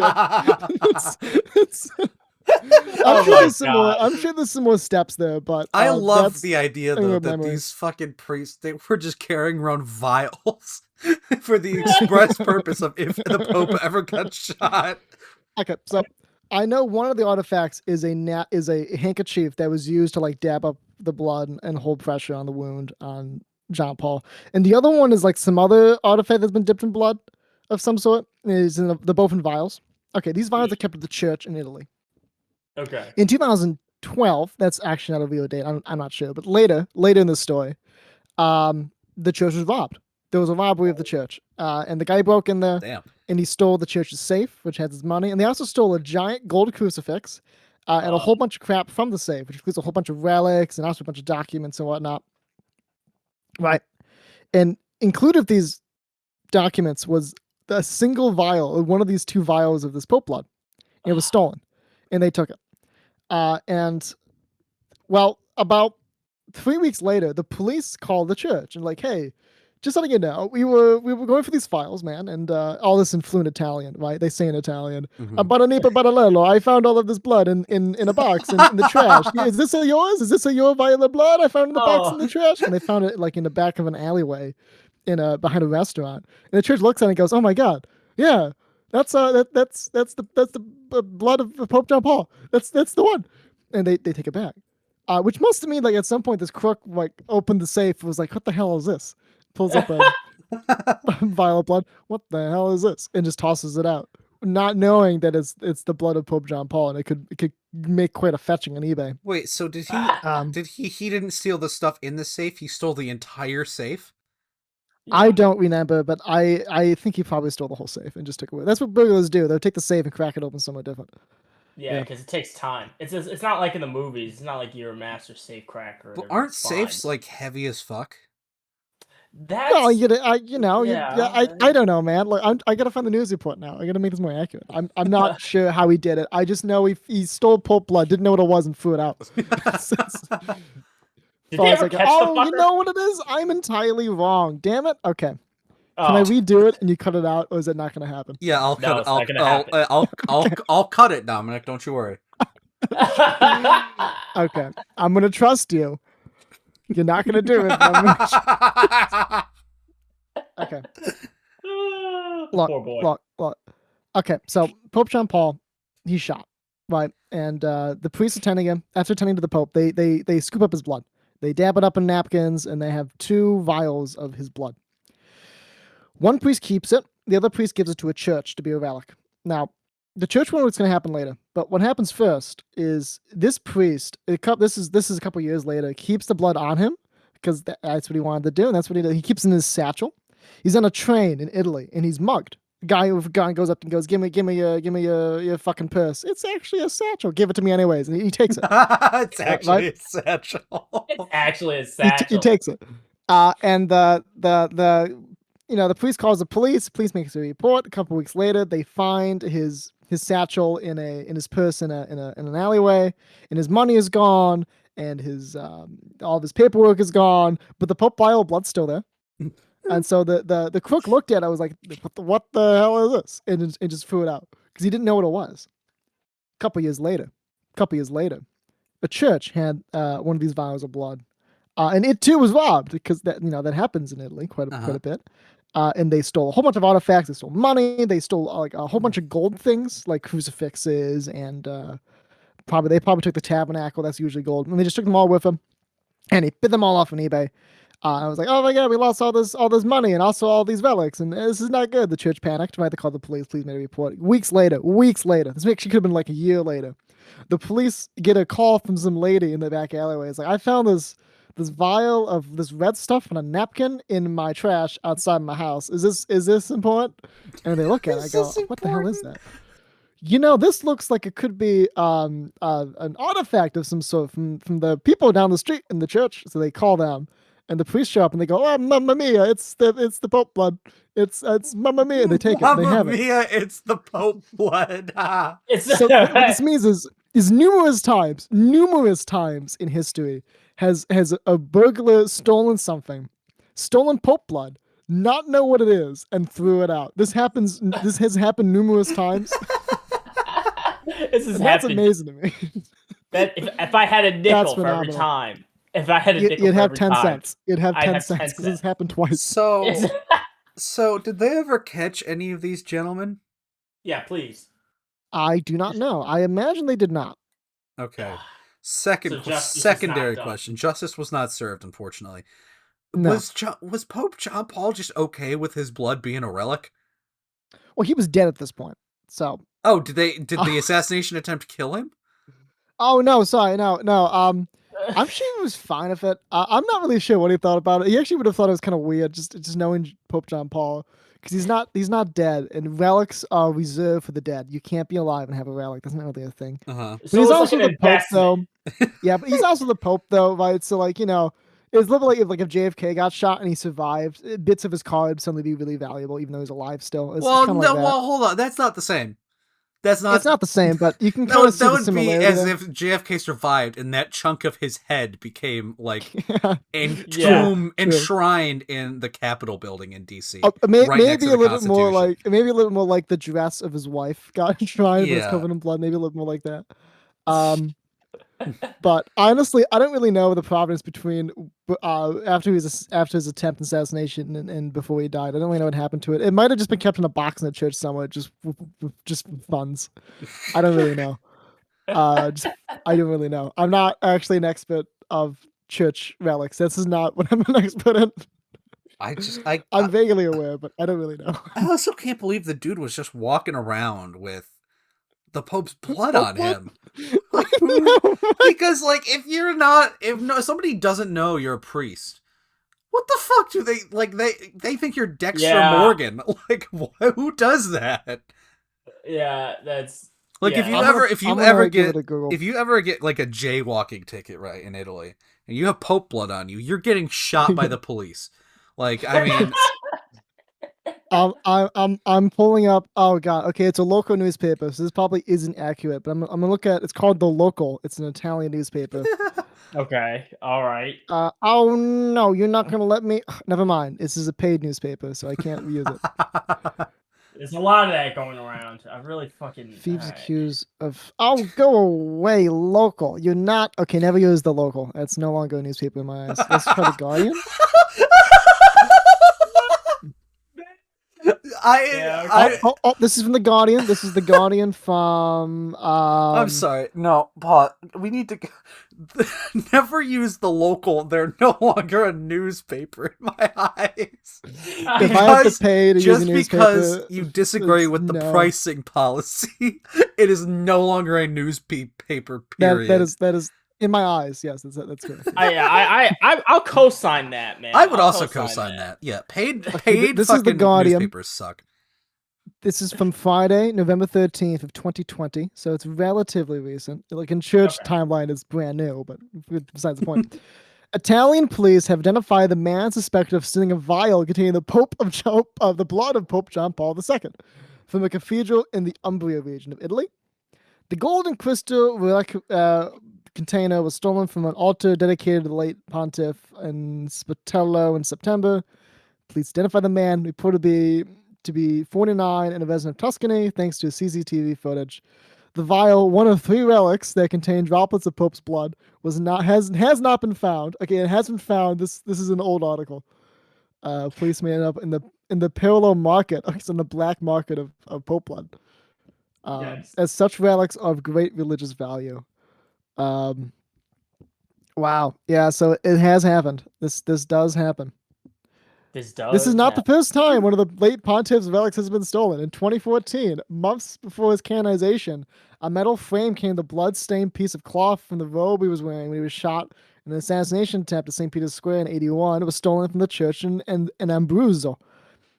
did. I'm sure there's some more steps there, but I love the idea though that these fucking priests, they were just carrying around vials for the express purpose of if the Pope ever got shot. Okay, so I know one of the artifacts is a handkerchief that was used to like dab up the blood and hold pressure on the wound on John Paul, and the other one is like some other artifact that's been dipped in blood of some sort. They're both in vials. Okay, these vials are kept at the church in Italy. Okay. In 2012, that's actually not a real date. I'm not sure, but later in the story, the church was robbed. There was a robbery of the church, and the guy broke in there. Damn. And he stole the church's safe, which has his money, and they also stole a giant gold crucifix and a whole bunch of crap from the safe, which includes a whole bunch of relics and also a bunch of documents and whatnot. Right, and included with these documents was a single vial, one of these 2 vials of this Pope blood. It was stolen, and they took it. And well, about 3 weeks later, the police called the church and like, hey, just letting you know, we were going for these files, man, and all this in fluent Italian, right? They say in Italian, I found all of this blood in a box in the trash. Is this yours? Is this your vial of blood? I found in the box in the trash, and they found it like in the back of an alleyway, behind a restaurant. And the church looks at it and goes, "Oh my god, yeah, that's the blood of Pope John Paul. That's the one," and they take it back. Which must have mean like at some point this crook like opened the safe and was like, "What the hell is this?" Pulls up a vial of blood. What the hell is this? And just tosses it out, not knowing that it's the blood of Pope John Paul, and it could make quite a fetching on eBay. Wait, so did he didn't steal the stuff in the safe? He stole the entire safe? I don't remember, but I think he probably stole the whole safe and just took it away. That's what burglars do. They'll take the safe and crack it open somewhere different. Yeah, because it takes time. It's not like in the movies. It's not like you're a master safe cracker. But aren't safes like heavy as fuck? That's well, I don't know, man. Like I gotta find the news report now. I gotta make this more accurate. I'm not sure how he did it. I just know he stole Pope blood, didn't know what it was, and threw it out. Did they ever catch the fucker? You know what it is? I'm entirely wrong. Damn it. Okay. Can I redo it and you cut it out, or is it not going to happen? Yeah, I'll cut it. I'll cut it, Dominic. Don't you worry. Okay, I'm gonna trust you. You're not gonna do it. Okay. Poor boy. Look. Okay, so Pope John Paul, he's shot, right? And the priests attending him, after attending to the Pope, they scoop up his blood. They dab it up in napkins, and they have 2 vials of his blood. One priest keeps it. The other priest gives it to a church to be a relic. Now, the church won't know what's going to happen later, but what happens first is this priest, this is a couple years later, keeps the blood on him because that's what he wanted to do, and that's what he did. He keeps it in his satchel. He's on a train in Italy, and he's mugged. A guy with a gun goes up and goes, give me your fucking purse. It's actually a satchel. Give it to me anyways, and he takes it. It's actually a satchel. It's actually a satchel. He takes it. And the priest calls the police. The police makes a report. A couple weeks later, they find his satchel in his purse in an alleyway, and his money is gone, and his all of his paperwork is gone, but the Pope vial of blood's still there. And so the crook looked at it. I was like, what the hell is this? And just threw it out because he didn't know what it was. A couple years later, a church had one of these vials of blood, and it too was robbed because that happens in Italy quite a bit. And they stole a whole bunch of artifacts. They stole money. They stole like a whole bunch of gold things, like crucifixes, and they probably took the tabernacle. That's usually gold, and they just took them all with them, and they bid them all off on eBay. I was like, oh my god, we lost all this money and also all these relics, and this is not good. The church panicked. Right, they called the police. Police made a report. Weeks later. This actually could have been like a year later. The police get a call from some lady in the back alleyway. It's like, I found this vial of this red stuff on a napkin in my trash outside my house. Is this important? And they look at it. I go, what the hell is that? This looks like it could be an artifact of some sort from the people down the street in the church. So they call them, and the police show up and they go, oh, Mamma Mia, it's the Pope blood. It's Mamma Mia. They take it. They have it. Mamma Mia, it's the Pope blood. So what this means is numerous times in history has a burglar stolen Pope blood, not know what it is, and threw it out. This has happened numerous times. That's amazing to me. That if I had a nickel for every time. If I had a nickel, you'd have 10 cents. You'd have 10 cents because it's happened twice. So did they ever catch any of these gentlemen? Yeah, please. I do not know. I imagine they did not. Okay. So Secondary question. Justice was not served, unfortunately. No. Was Pope John Paul just okay with his blood being a relic? Well, he was dead at this point. So. Oh, did the assassination attempt kill him? Oh no, sorry, no. I'm sure he was fine with it. I'm not really sure what he thought about it. He actually would have thought it was kind of weird, just knowing Pope John Paul, because he's not dead, and relics are reserved for the dead. You can't be alive and have a relic. That's not really a thing. Uh-huh. But he's also the Pope, though. Yeah, but he's also the Pope, though, right? So like it's literally like if JFK got shot and he survived, bits of his car would suddenly be really valuable, even though he's alive still. Well, hold on. That's not the same. That's not. It's not the same, but you can kind of see the similarity. That would be as if JFK survived and that chunk of his head became like enshrined in the Capitol building in DC. Maybe a little bit more like the dress of his wife got enshrined, but it's covered in blood. Maybe a little more like that. But honestly, I don't really know the provenance between after his attempt assassination and before he died. I don't really know what happened to it. It might have just been kept in a box in a church somewhere, just for funds. I don't really know. I don't really know. I'm not actually an expert of church relics. This is not what I'm an expert in. I'm vaguely aware, but I don't really know. I also can't believe the dude was just walking around with the Pope's blood on him. Like, because like if somebody doesn't know you're a priest, what the fuck do they like? They think you're Dexter Morgan. Like, who does that? Yeah, that's like if you ever get like a jaywalking ticket right in Italy and you have Pope blood on you, you're getting shot by the police. Like, I mean. I'm pulling up. Oh god. Okay, it's a local newspaper, so this probably isn't accurate. But I'm gonna look at. It's called The Local. It's an Italian newspaper. Okay. All right. Oh no, you're not gonna let me. Never mind. This is a paid newspaper, so I can't use it. There's a lot of that going around. I really fucking thieves accused of. Oh, go away, Local. You're not. Okay, never use The Local. That's no longer a newspaper in my eyes. Let's try The Guardian. This is from The Guardian. This is The Guardian from. I'm sorry. No, Paul. We need to never use The Local. They're no longer a newspaper in my eyes. If I have to pay to use a newspaper, because you disagree with the pricing policy, it is no longer a newspaper. Period. That is. In my eyes, yes, that's good. I'll co-sign that, man. I would also co-sign that. Yeah, paid. This is The Guardian. Newspapers suck. This is from Friday, November 13th of 2020, so it's relatively recent. Like in church timeline, it's brand new, but besides the point. Italian police have identified the man suspected of stealing a vial containing the the blood of Pope John Paul II from a cathedral in the Umbria region of Italy. The gold and crystal container was stolen from an altar dedicated to the late pontiff in Spatello in September. Police identified the man reported to be 49 and a resident of Tuscany, thanks to CCTV footage. The vial, one of 3 relics that contained droplets of Pope's blood, has not been found. Okay, it has been found. This is an old article. Police made it up in the parallel market, it's in the black market of Pope blood. As such relics are of great religious value. Wow. Yeah, so it has happened. This does happen. This is not the first time one of the late pontiff's relics has been stolen. In 2014, months before his canonization, a metal frame contained the blood-stained piece of cloth from the robe he was wearing when he was shot in an assassination attempt at St. Peter's Square in 1981. It was stolen from the church in Abruzzo.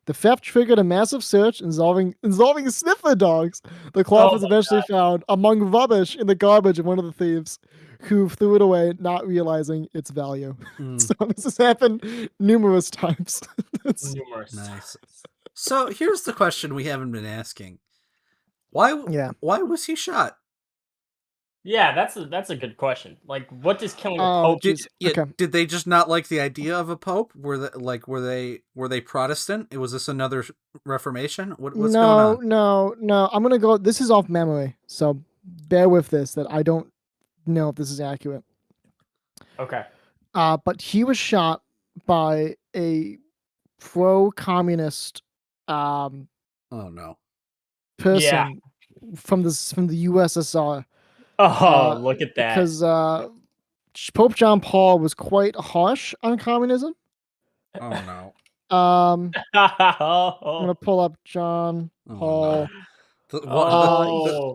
The theft triggered a massive search involving sniffer dogs. The cloth was eventually found among rubbish in the garbage of one of the thieves, who threw it away, not realizing its value. So this has happened numerous times. Nice. So here's the question we haven't been asking: Why was he shot? Yeah, that's a good question. Like, what does killing a pope? Did they just not like the idea of a pope? Were they Protestant? Was this another Reformation? What's going on? No. I'm gonna go. This is off memory, so bear with this. That I don't know if this is accurate. Okay. But he was shot by a pro-communist oh no. person from the USSR. Oh, look at that! Because Pope John Paul was quite harsh on communism. Oh no. I'm gonna pull up John Paul.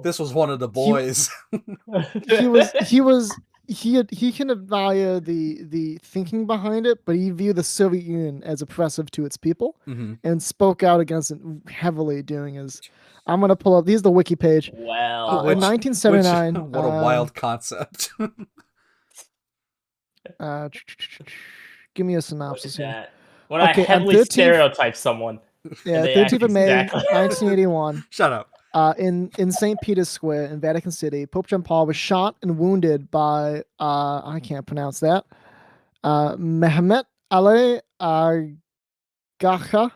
This was one of the boys. He can admire the thinking behind it, but he viewed the Soviet Union as oppressive to its people and spoke out against it heavily. Doing his, I'm gonna pull up. These are the wiki page. Well, in 1979. What a wild concept. Give me a synopsis here. When I heavily stereotype someone. Yeah, 13th of May, 1981. Shut up. In St. Peter's Square in Vatican City, Pope John Paul was shot and wounded by I can't pronounce that. Mehmet Ali Gacha.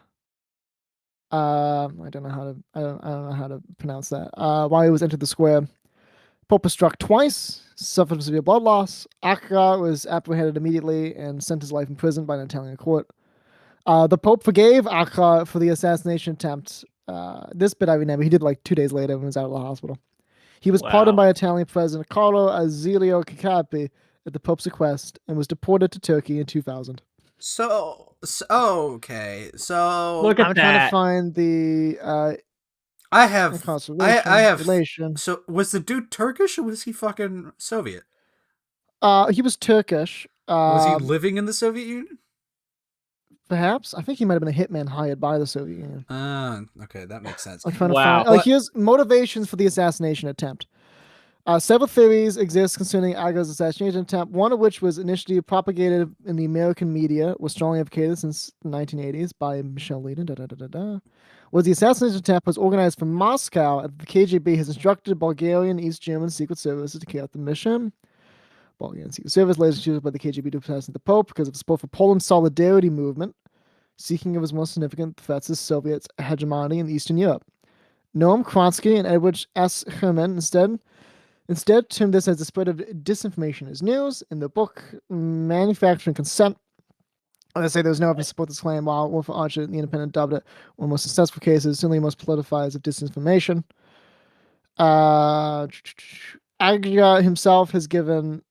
I don't know how to pronounce that. While he was entered the square, Pope was struck twice, suffered severe blood loss. Acca was apprehended immediately and sent his life in prison by an Italian court. The Pope forgave Acca for the assassination attempt. This bit I remember. He did like 2 days later when he was out of the hospital. He was pardoned by Italian President Carlo Azeglio Cacapi at the Pope's request and was deported to Turkey in 2000. Okay. So look at I'm trying to find the I have relation. So was the dude Turkish or was he fucking Soviet? He was Turkish. Was he living in the Soviet Union? Perhaps. I think he might have been a hitman hired by the Soviet Union. Okay, that makes sense. I'm trying to find. Here's motivations for the assassination attempt. Several theories exist concerning Aga's assassination attempt, one of which was initially propagated in the American media, was strongly advocated since the 1980s by Michelle Leadon. Was the assassination attempt was organized from Moscow, and the KGB has instructed Bulgarian East German secret services to carry out the mission. Bulgarian secret service later chosen by the KGB to assassinate the Pope because of the support for Poland's solidarity movement, seeking of his most significant threats as Soviet hegemony in Eastern Europe. Noam Kronsky and Edward S. Herman instead termed this as the spread of disinformation as news. In the book Manufacturing Consent, they say there's no evidence to support this claim, while Wolf Archer and The Independent dubbed it one of the most successful cases, certainly most politicized of disinformation. Agria himself has given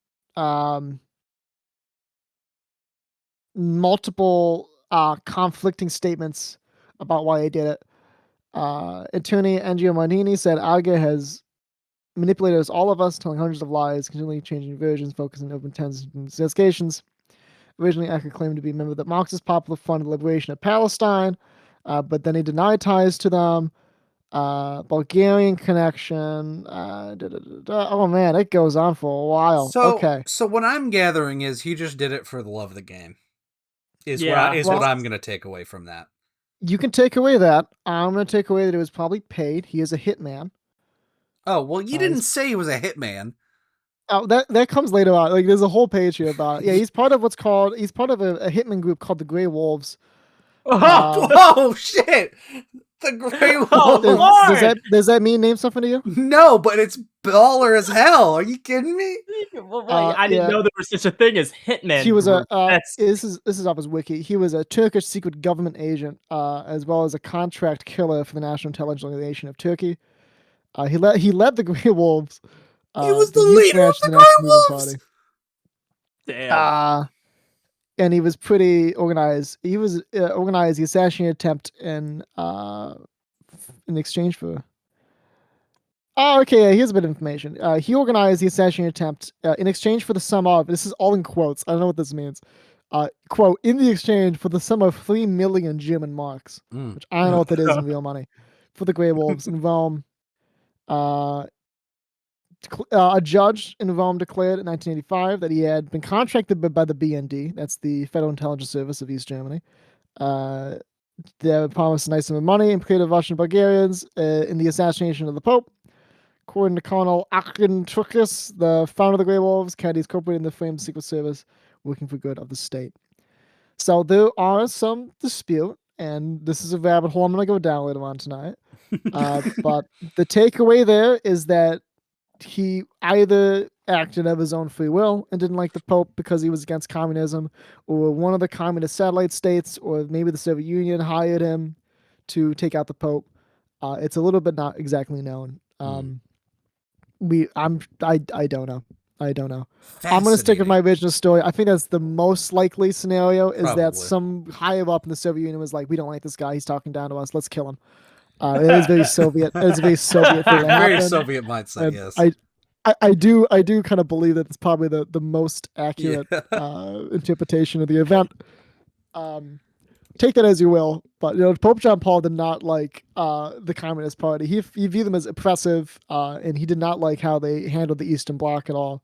multiple conflicting statements about why he did it. Attorney Angelo Martini said Agria has manipulated us, all of us, telling hundreds of lies, continually changing versions, focusing on open intents and investigations. Originally, Agria claimed to be a member of the Marxist Popular Front of Liberation of Palestine, but then he denied ties to them. Bulgarian connection. Oh man, it goes on for a while. So what I'm gathering is he just did it for the love of the game. What I'm gonna take away from that. You can take away that. I'm gonna take away that it was probably paid. He is a hitman. Oh well, you didn't say he was a hitman. Oh, that comes later on. Like there's a whole page here about he's part of a hitman group called the Grey Wolves. Oh shit! The Grey Wolves. Does that mean something to you? No, but it's baller as hell. Are you kidding me? I didn't know there was such a thing as hitman. He was this is off his wiki. He was a Turkish secret government agent, as well as a contract killer for the National Intelligence Organization of Turkey. He led the Grey Wolves. He was the leader of the Grey Wolves. Damn. And he was pretty organized. He was organized the assassination attempt in exchange for. Oh, okay. Here's a bit of information. He organized the assassination attempt in exchange for the sum of. This is all in quotes. I don't know what this means. Quote, in the exchange for the sum of 3 million German marks, which I don't know what that is in real money, for the Grey Wolves in Rome. A judge in Rome declared in 1985 that he had been contracted by the BND, that's the Federal Intelligence Service of East Germany. They promised a nice sum of money and created Russian Bulgarians in the assassination of the Pope. According to Colonel Akin Turkis, the founder of the Grey Wolves, Kennedy's cooperated in the framed Secret Service, working for good of the state. So there are some dispute, and this is a rabbit hole I'm going to go down later on tonight. But the takeaway there is that he either acted of his own free will and didn't like the Pope because he was against communism, or one of the communist satellite states, or maybe the Soviet Union hired him to take out the Pope. It's a little bit not exactly known. I don't know. I'm gonna stick with my original story. I think that's the most likely scenario is that some higher up in the Soviet Union was like, we don't like this guy. He's talking down to us. Let's kill him. It is very Soviet. It's a very Soviet thing. Very Soviet mindset. And Yes. I do kind of believe that it's probably the most accurate interpretation of the event. Take that as you will, but Pope John Paul did not like the Communist Party. He viewed them as oppressive, and he did not like how they handled the Eastern Bloc at all.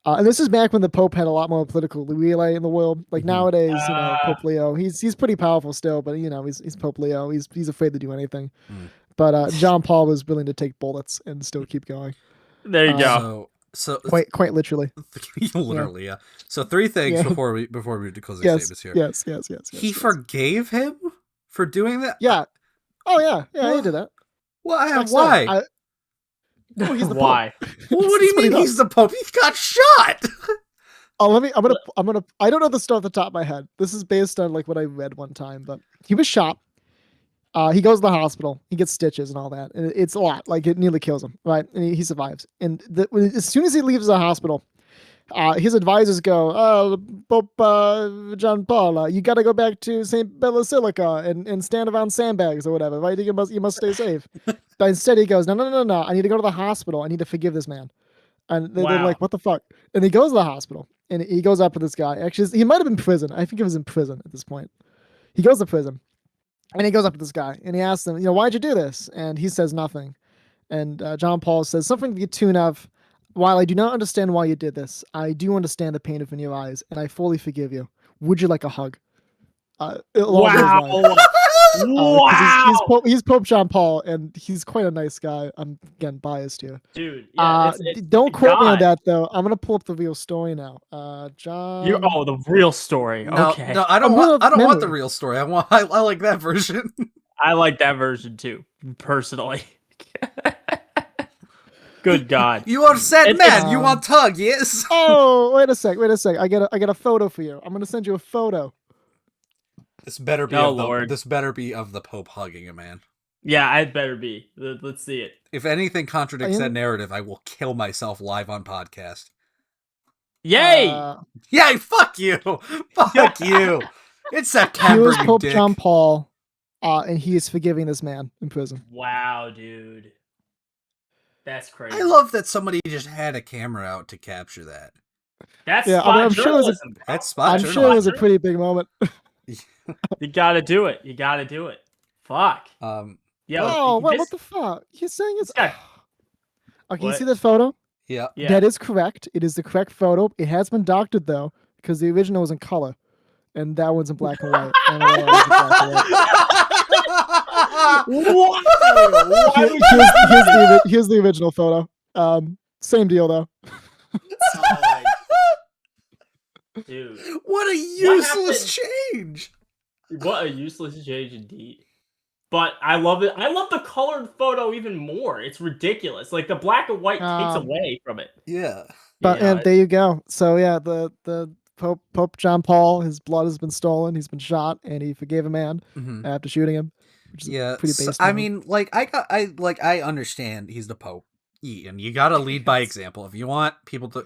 And this is back when the Pope had a lot more political relay in the world. Like nowadays, Pope Leo, he's pretty powerful still, but he's Pope Leo. He's afraid to do anything. But John Paul was willing to take bullets and still keep going. There you go. So quite literally. Literally, yeah. So 3 things before we move to closing statements here. Yes. He forgave him for doing that? Yeah. Oh yeah, he did that. Well, why? He's the why? Pope. Well, what do you mean he's the Pope? He got shot. Oh, I'm gonna. I don't know the stuff off the top of my head. This is based on like what I read one time, but he was shot. He goes to the hospital. He gets stitches and all that. And it's a lot. Like it nearly kills him, right? And he survives. And as soon as he leaves the hospital, his advisors go, Pope John Paul, you got to go back to St. Basilica and stand around sandbags or whatever, right? You must stay safe. But instead he goes, no. I need to go to the hospital. I need to forgive this man. And they're like, what the fuck? And he goes to the hospital and he goes up with this guy. Actually, he might have been in prison. I think he was in prison at this point. He goes to prison. And he goes up to this guy and he asks him, why'd you do this? And he says nothing. And John Paul says something to the tune of, while I do not understand why you did this, I do understand the pain in your eyes and I fully forgive you. Would you like a hug? Wow. Wow. He's Pope John Paul and he's quite a nice guy. I'm again biased here. Dude, yeah, don't quote me on that though. I'm gonna pull up the real story now. John. The real story. Okay. No, I don't want the real story. I like that version. I like that version too, personally. Good God. You upset man. You want tug, yes? Oh, wait a sec. I got a photo for you. I'm gonna send you a photo. This better be of the Pope hugging a man. Yeah, it better be. Let's see it. If anything contradicts that narrative, I will kill myself live on podcast. Yay! Yay! Fuck you! Fuck you! It's September. He was Pope John Paul, and he is forgiving this man in prison. Wow, dude. That's crazy. I love that somebody just had a camera out to capture that. That's I'm sure it was a pretty big moment. You gotta do it. Fuck. What the fuck? He's saying it's. Okay, you see that photo? Yeah. That is correct. It is the correct photo. It has been doctored though, because the original was in color, and that one's in black and white. Here's the original photo. Same deal though. Dude, what a useless change! What a useless change indeed. But I love it. I love the colored photo even more. It's ridiculous. Like the black and white takes away from it. Yeah. But and there you go. So yeah, the Pope John Paul, his blood has been stolen. He's been shot, and he forgave a man after shooting him. Which is pretty basic. I mean, I understand he's the Pope, and you got to lead by example. If you want people to,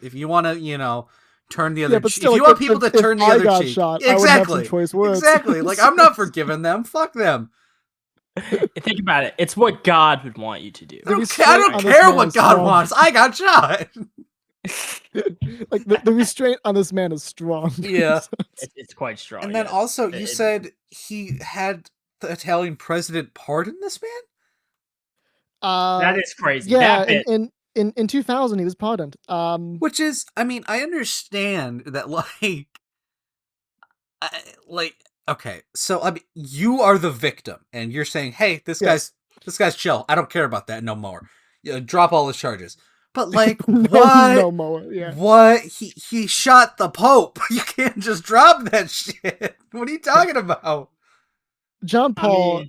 turn the other cheek. If you want people to turn the other cheek, shot, exactly. Choice words. Exactly. Like I'm not forgiving them. Fuck them. Think about it. It's what God would want you to do. I don't care what God wants. I got shot. Like the restraint on this man is strong. Yeah, it's quite strong. And then also, you said he had the Italian president pardon this man. That is crazy. Yeah, in 2000 he was pardoned. Which is, I mean, I understand that, okay, so I mean, you are the victim, and you're saying, "Hey, this guy's chill. I don't care about that no more. Drop all his charges." But what? No more. Yeah. What? He shot the Pope. You can't just drop that shit. What are you talking about? John Paul,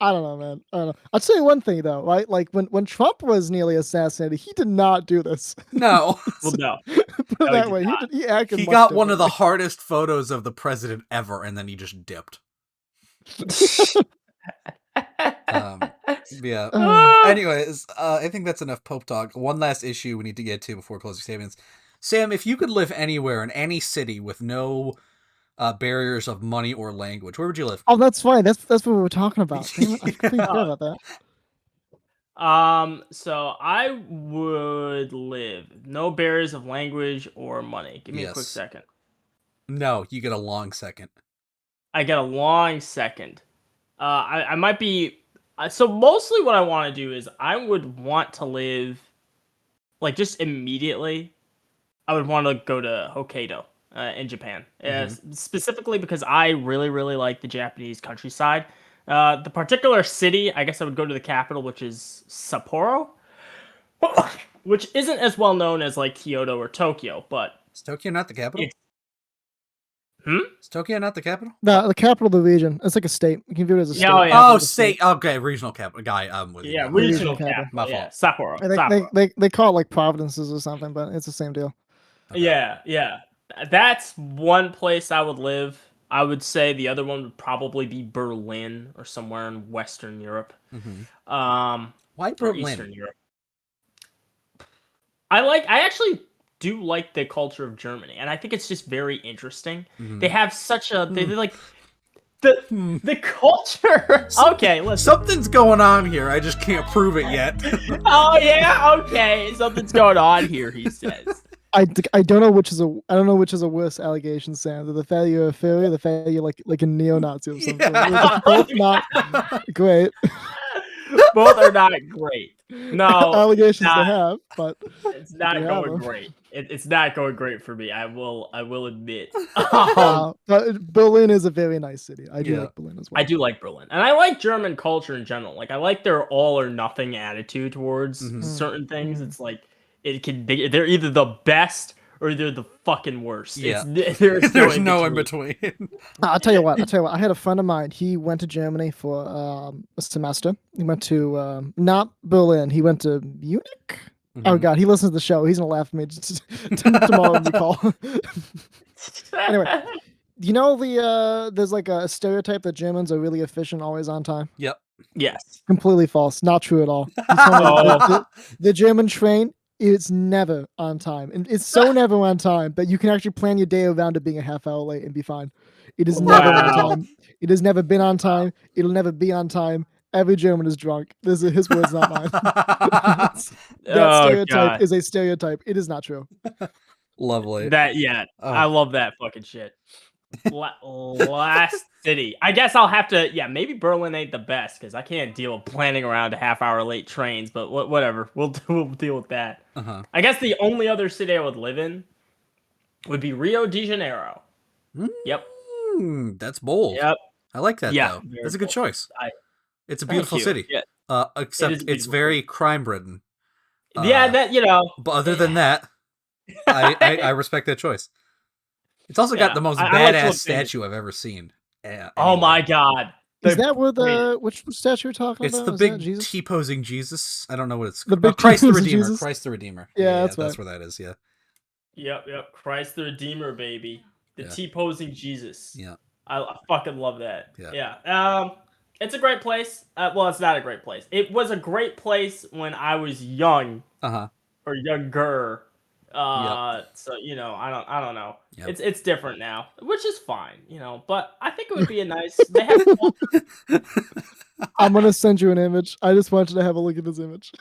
I don't know, man. I don't know. I'll tell you one thing though, right? Like when Trump was nearly assassinated, he did not do this. No. Well, no. Put it that way. He acted. He got one of the hardest photos of the president ever, and then he just dipped. Yeah. Anyways, I think that's enough Pope talk. One last issue we need to get to before closing statements. Sam, if you could live anywhere in any city with no barriers of money or language, where would you live? Oh, that's fine. That's what we were talking about. Damn it, I completely forgot about that. So I would live no barriers of language or money. Give me a quick second. No, you get a long second. I get a long second. I might be. So mostly what I want to do is I would want to live, like just immediately. I would want to go to Hokkaido in Japan, specifically because I really, really like the Japanese countryside. The particular city, I guess I would go to the capital, which is Sapporo, which isn't as well known as like Kyoto or Tokyo, but is Tokyo not the capital? Is Tokyo not the capital? No, the capital of the region. It's like a state. You can view it as a state. Oh, state. Okay, regional capital. Guy, I'm with you. Yeah, regional capital. My fault. Yeah, Sapporo. They call it like provinces or something, but it's the same deal. Okay. Yeah. That's one place I would live. I would say the other one would probably be Berlin or somewhere in Western Europe. Why Berlin? Eastern Europe. I actually do like the culture of Germany, and I think it's just very interesting. They have such a they like the culture. Okay, listen. Something's going on here. I just can't prove it yet. Oh yeah, okay. Something's going on here, he says. I don't know which is a worse allegation, Sam. The fact that you're a fairy, or the fact that you're like a neo-Nazi or something. Yeah. Both not great. Both are not great. No allegations to have, but it's not going great. It's not going great for me. I will admit. But Berlin is a very nice city. I do like Berlin as well. I do like Berlin, and I like German culture in general. Like I like their all or nothing attitude towards certain things. It's like they're either the best or they're the fucking worst. Yeah. There's no in between. I'll tell you what. I had a friend of mine. He went to Germany for a semester. He went to not Berlin. He went to Munich. Oh God, he listens to the show. He's gonna laugh at me tomorrow when we call. Anyway, you know there's like a stereotype that Germans are really efficient, always on time. Yep. Yes. Completely false. Not true at all. The German train, it's never on time, and it's so never on time that you can actually plan your day around it being a half hour late and be fine. It is never on time. It has never been on time. It'll never be on time. Every German is drunk. This is his words, not mine. That stereotype is a stereotype. It is not true. Lovely. I love that fucking shit. Last city. I guess I'll have to. Yeah, maybe Berlin ain't the best because I can't deal with planning around a half-hour late trains. But whatever, we'll deal with that. I guess the only other city I would live in would be Rio de Janeiro. Yep. That's bold. Yep. I like that though. That's a good choice. It's a beautiful city. Yeah. Except it's very crime-ridden. But other than that, I respect that choice. It's also got the most badass statue I've ever seen. Oh my God. Is that where which statue you're talking about? It's the big T-posing Jesus. I don't know what it's called. The big Christ the Redeemer. Jesus? Christ the Redeemer. Yeah, that's where that is. Yeah. Yep. Christ the Redeemer, baby. The T-posing Jesus. Yeah. I fucking love that. Yeah. It's a great place. Well, it's not a great place. It was a great place when I was young. Or younger. So I don't know. Yep. It's different now, which is fine, but I think it would be a nice they have I'm gonna send you an image. I just want you to have a look at this image.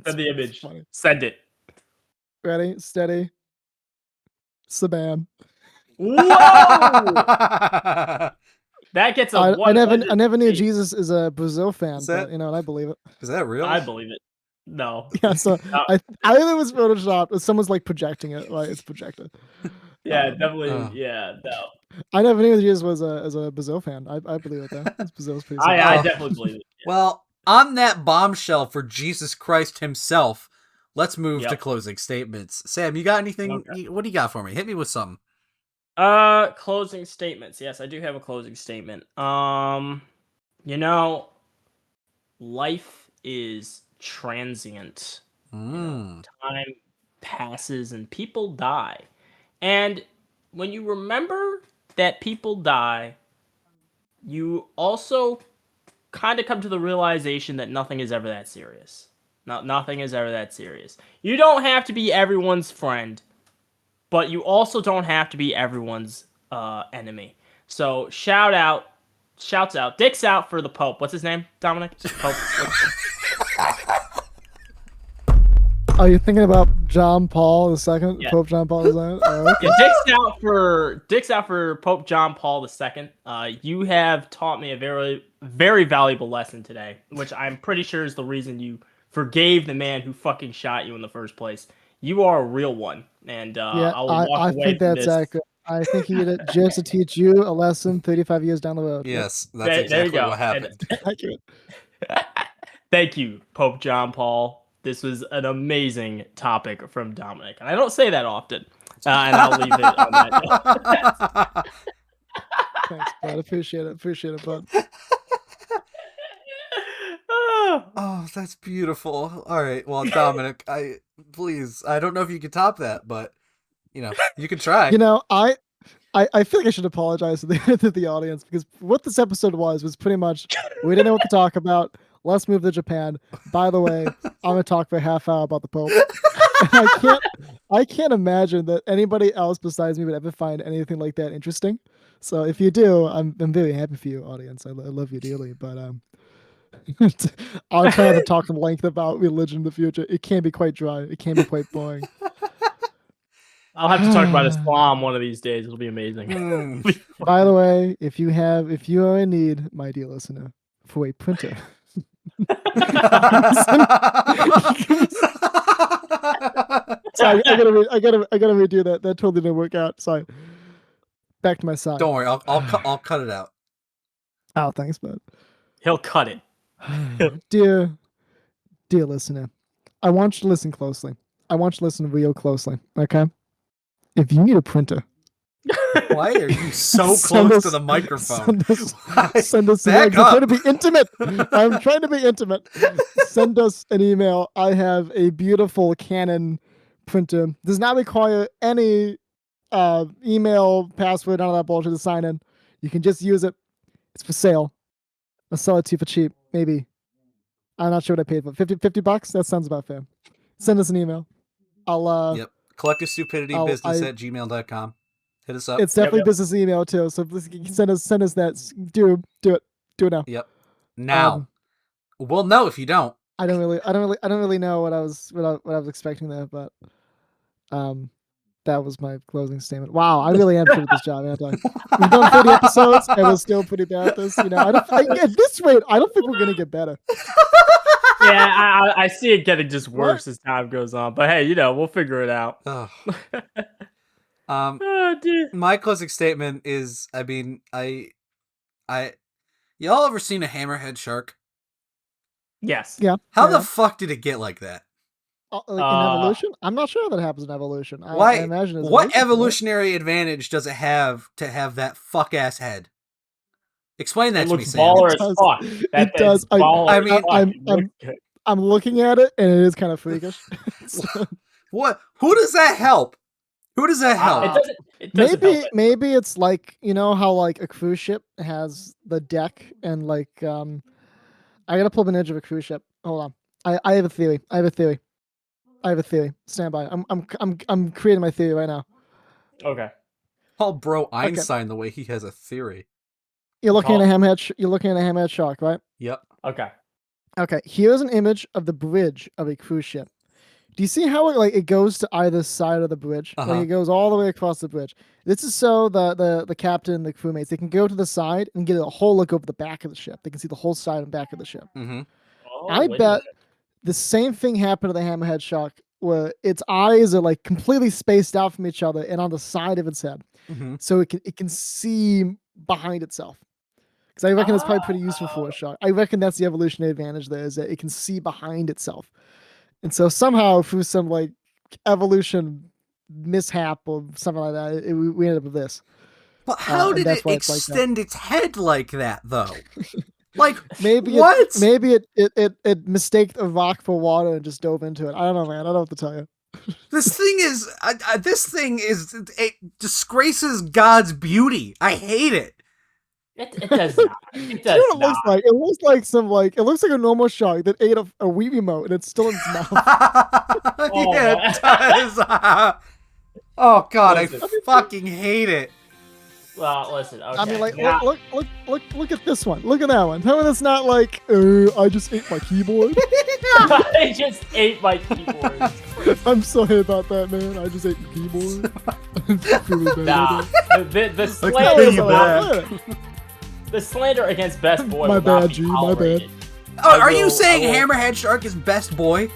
Send the image. Funny. Send it. Ready, steady. Saban. Whoa! That gets a I never knew Jesus is a Brazil fan, but and I believe it. Is that real? I believe it. No. Yeah, so no. I think it was photoshopped. Someone's like projecting it, right? It's projected. Yeah, definitely. Yeah, no. I never knew Jesus was a Brazil fan. I believe it though. Brazil's pretty I definitely believe it. Yeah. Well, on that bombshell for Jesus Christ himself, let's move to closing statements. Sam, you got anything? Okay. What do you got for me? Hit me with something. Closing statements. Yes, I do have a closing statement. Life is transient. Time passes and people die. And when you remember that people die, you also kind of come to the realization that nothing is ever that serious. Nothing is ever that serious. You don't have to be everyone's friend, but you also don't have to be everyone's enemy. So shouts out, dicks out for the Pope. What's his name, Dominic? Pope. Are you thinking about John Paul II? Yeah. Pope John Paul II? Oh, okay. Yeah, dicks out for Pope John Paul II. You have taught me a very, very valuable lesson today, which I'm pretty sure is the reason you forgave the man who fucking shot you in the first place. You are a real one, and I will walk away think from that's this. accurate. I think he did it just to teach you a lesson 35 years down the road. Yes, that's exactly what happened. Accurate. Thank you, Pope John Paul. This was an amazing topic from Dominic, and I don't say that often. And I'll leave it on that note. Thanks, bud. Appreciate it, bud. Oh, that's beautiful. All right, well, Dominic, I don't know if you can top that, but you can try. I feel like I should apologize to the audience, because what this episode was pretty much, we didn't know what to talk about. Let's move to Japan. By the way, I'm gonna talk for a half hour about the Pope. And I can't imagine that anybody else besides me would ever find anything like that interesting. So if you do, I'm very happy for you, audience. I love you dearly, but I'll try to talk in length about religion in the future. It can be quite dry. It can be quite boring. I'll have to talk about Islam one of these days. It'll be amazing. By the way, if you are in need, my dear listener, for a printer. Sorry, I gotta redo that. That totally didn't work out. Sorry. Back to my side. Don't worry, I'll cut it out. Oh, thanks, bud. He'll cut it. Dear listener, I want you to listen closely. I want you to listen real closely. Okay? If you need a printer. Why are you so close to the microphone? Send us I'm trying to be intimate. I'm trying to be intimate. Send us an email. I have a beautiful Canon printer. Does not require any email, password, none of that bullshit to sign in. You can just use it. It's for sale. I'll sell it to you for cheap, maybe. I'm not sure what I paid for. 50 bucks? That sounds about fair. Send us an email. I'll Yep. Collective Stupidity business at gmail.com. Hit us up. It's definitely business email too. So send us that. Do it now. Yep. Now. We'll know if you don't. I don't really know what I was expecting there, but that was my closing statement. Wow, I really am good at this job, aren't I? We've done 30 episodes and we're still pretty bad at this. At this rate, I don't think we're gonna get better. Yeah, I see it getting just worse as time goes on. But hey, we'll figure it out. Dude. My closing statement is, y'all ever seen a hammerhead shark? Yes. Yeah. How the fuck did it get like that? In evolution? I'm not sure that happens in evolution. Why? I imagine it's what evolutionary advantage does it have to have that fuck ass head? Explain that to me, Sam. Baller as fuck. It does. I'm looking at it, and it is kind of freakish. What? Who does that help? Who does that help? It doesn't maybe it's like, how like a cruise ship has the deck and like I gotta pull up an edge of a cruise ship. Hold on. I have a theory. Stand by. I'm creating my theory right now. Okay. Call bro Einstein the way he has a theory. You're looking at a hammerhead shark, right? Yep. Okay. Here's an image of the bridge of a cruise ship. Do you see how it goes to either side of the bridge? Uh-huh. Like it goes all the way across the bridge. This is so the captain, the crewmates, they can go to the side and get a whole look over the back of the ship. They can see the whole side and back of the ship. Mm-hmm. I bet the same thing happened to the hammerhead shark, where its eyes are like completely spaced out from each other and on the side of its head, so it can see behind itself. Because I reckon it's probably pretty useful for a shark. I reckon that's the evolutionary advantage there, is that it can see behind itself. And so somehow through some like evolution mishap or something like that, we ended up with this. But how did it extend its head like that, though? Like, maybe what? It mistaked a rock for water and just dove into it. I don't know, man. I don't know what to tell you. This thing is it disgraces God's beauty. I hate it. It does not. It Do you does know what it not. looks like? It looks like it looks like a normal shark that ate a Weeby moat and it's still in its mouth. Yeah, it does. Oh God, Listen. I fucking hate it. Well, listen. Okay. I mean, like, now, look at this one. Look at that one. Tell me that's not like, I just ate my keyboard. I just ate my keyboard. I'm sorry about that, man. I just ate the keyboard. It's really bad. Nah, the slander is the slander against Best Boy. My will not bad, be G. My tolerated. Oh, are you saying Hammerhead Shark is best boy?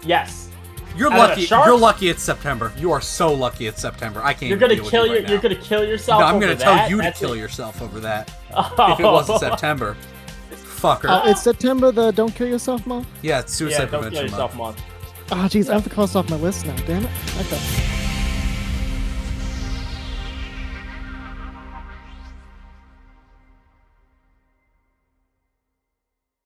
Yes. You're Out of lucky. sharks? You're lucky it's September. You are so lucky it's September. I can't. You're gonna deal with kill you right now. You're gonna kill yourself. No, I'm over gonna tell that? you to That's kill it. yourself over that. Oh. If it wasn't September, fucker. It's September, the Don't Kill Yourself month? Yeah, it's Yeah, Suicide don't kill Prevention yourself Month. month. Oh, jeez, I have to cross off my list now. Damn it. Okay.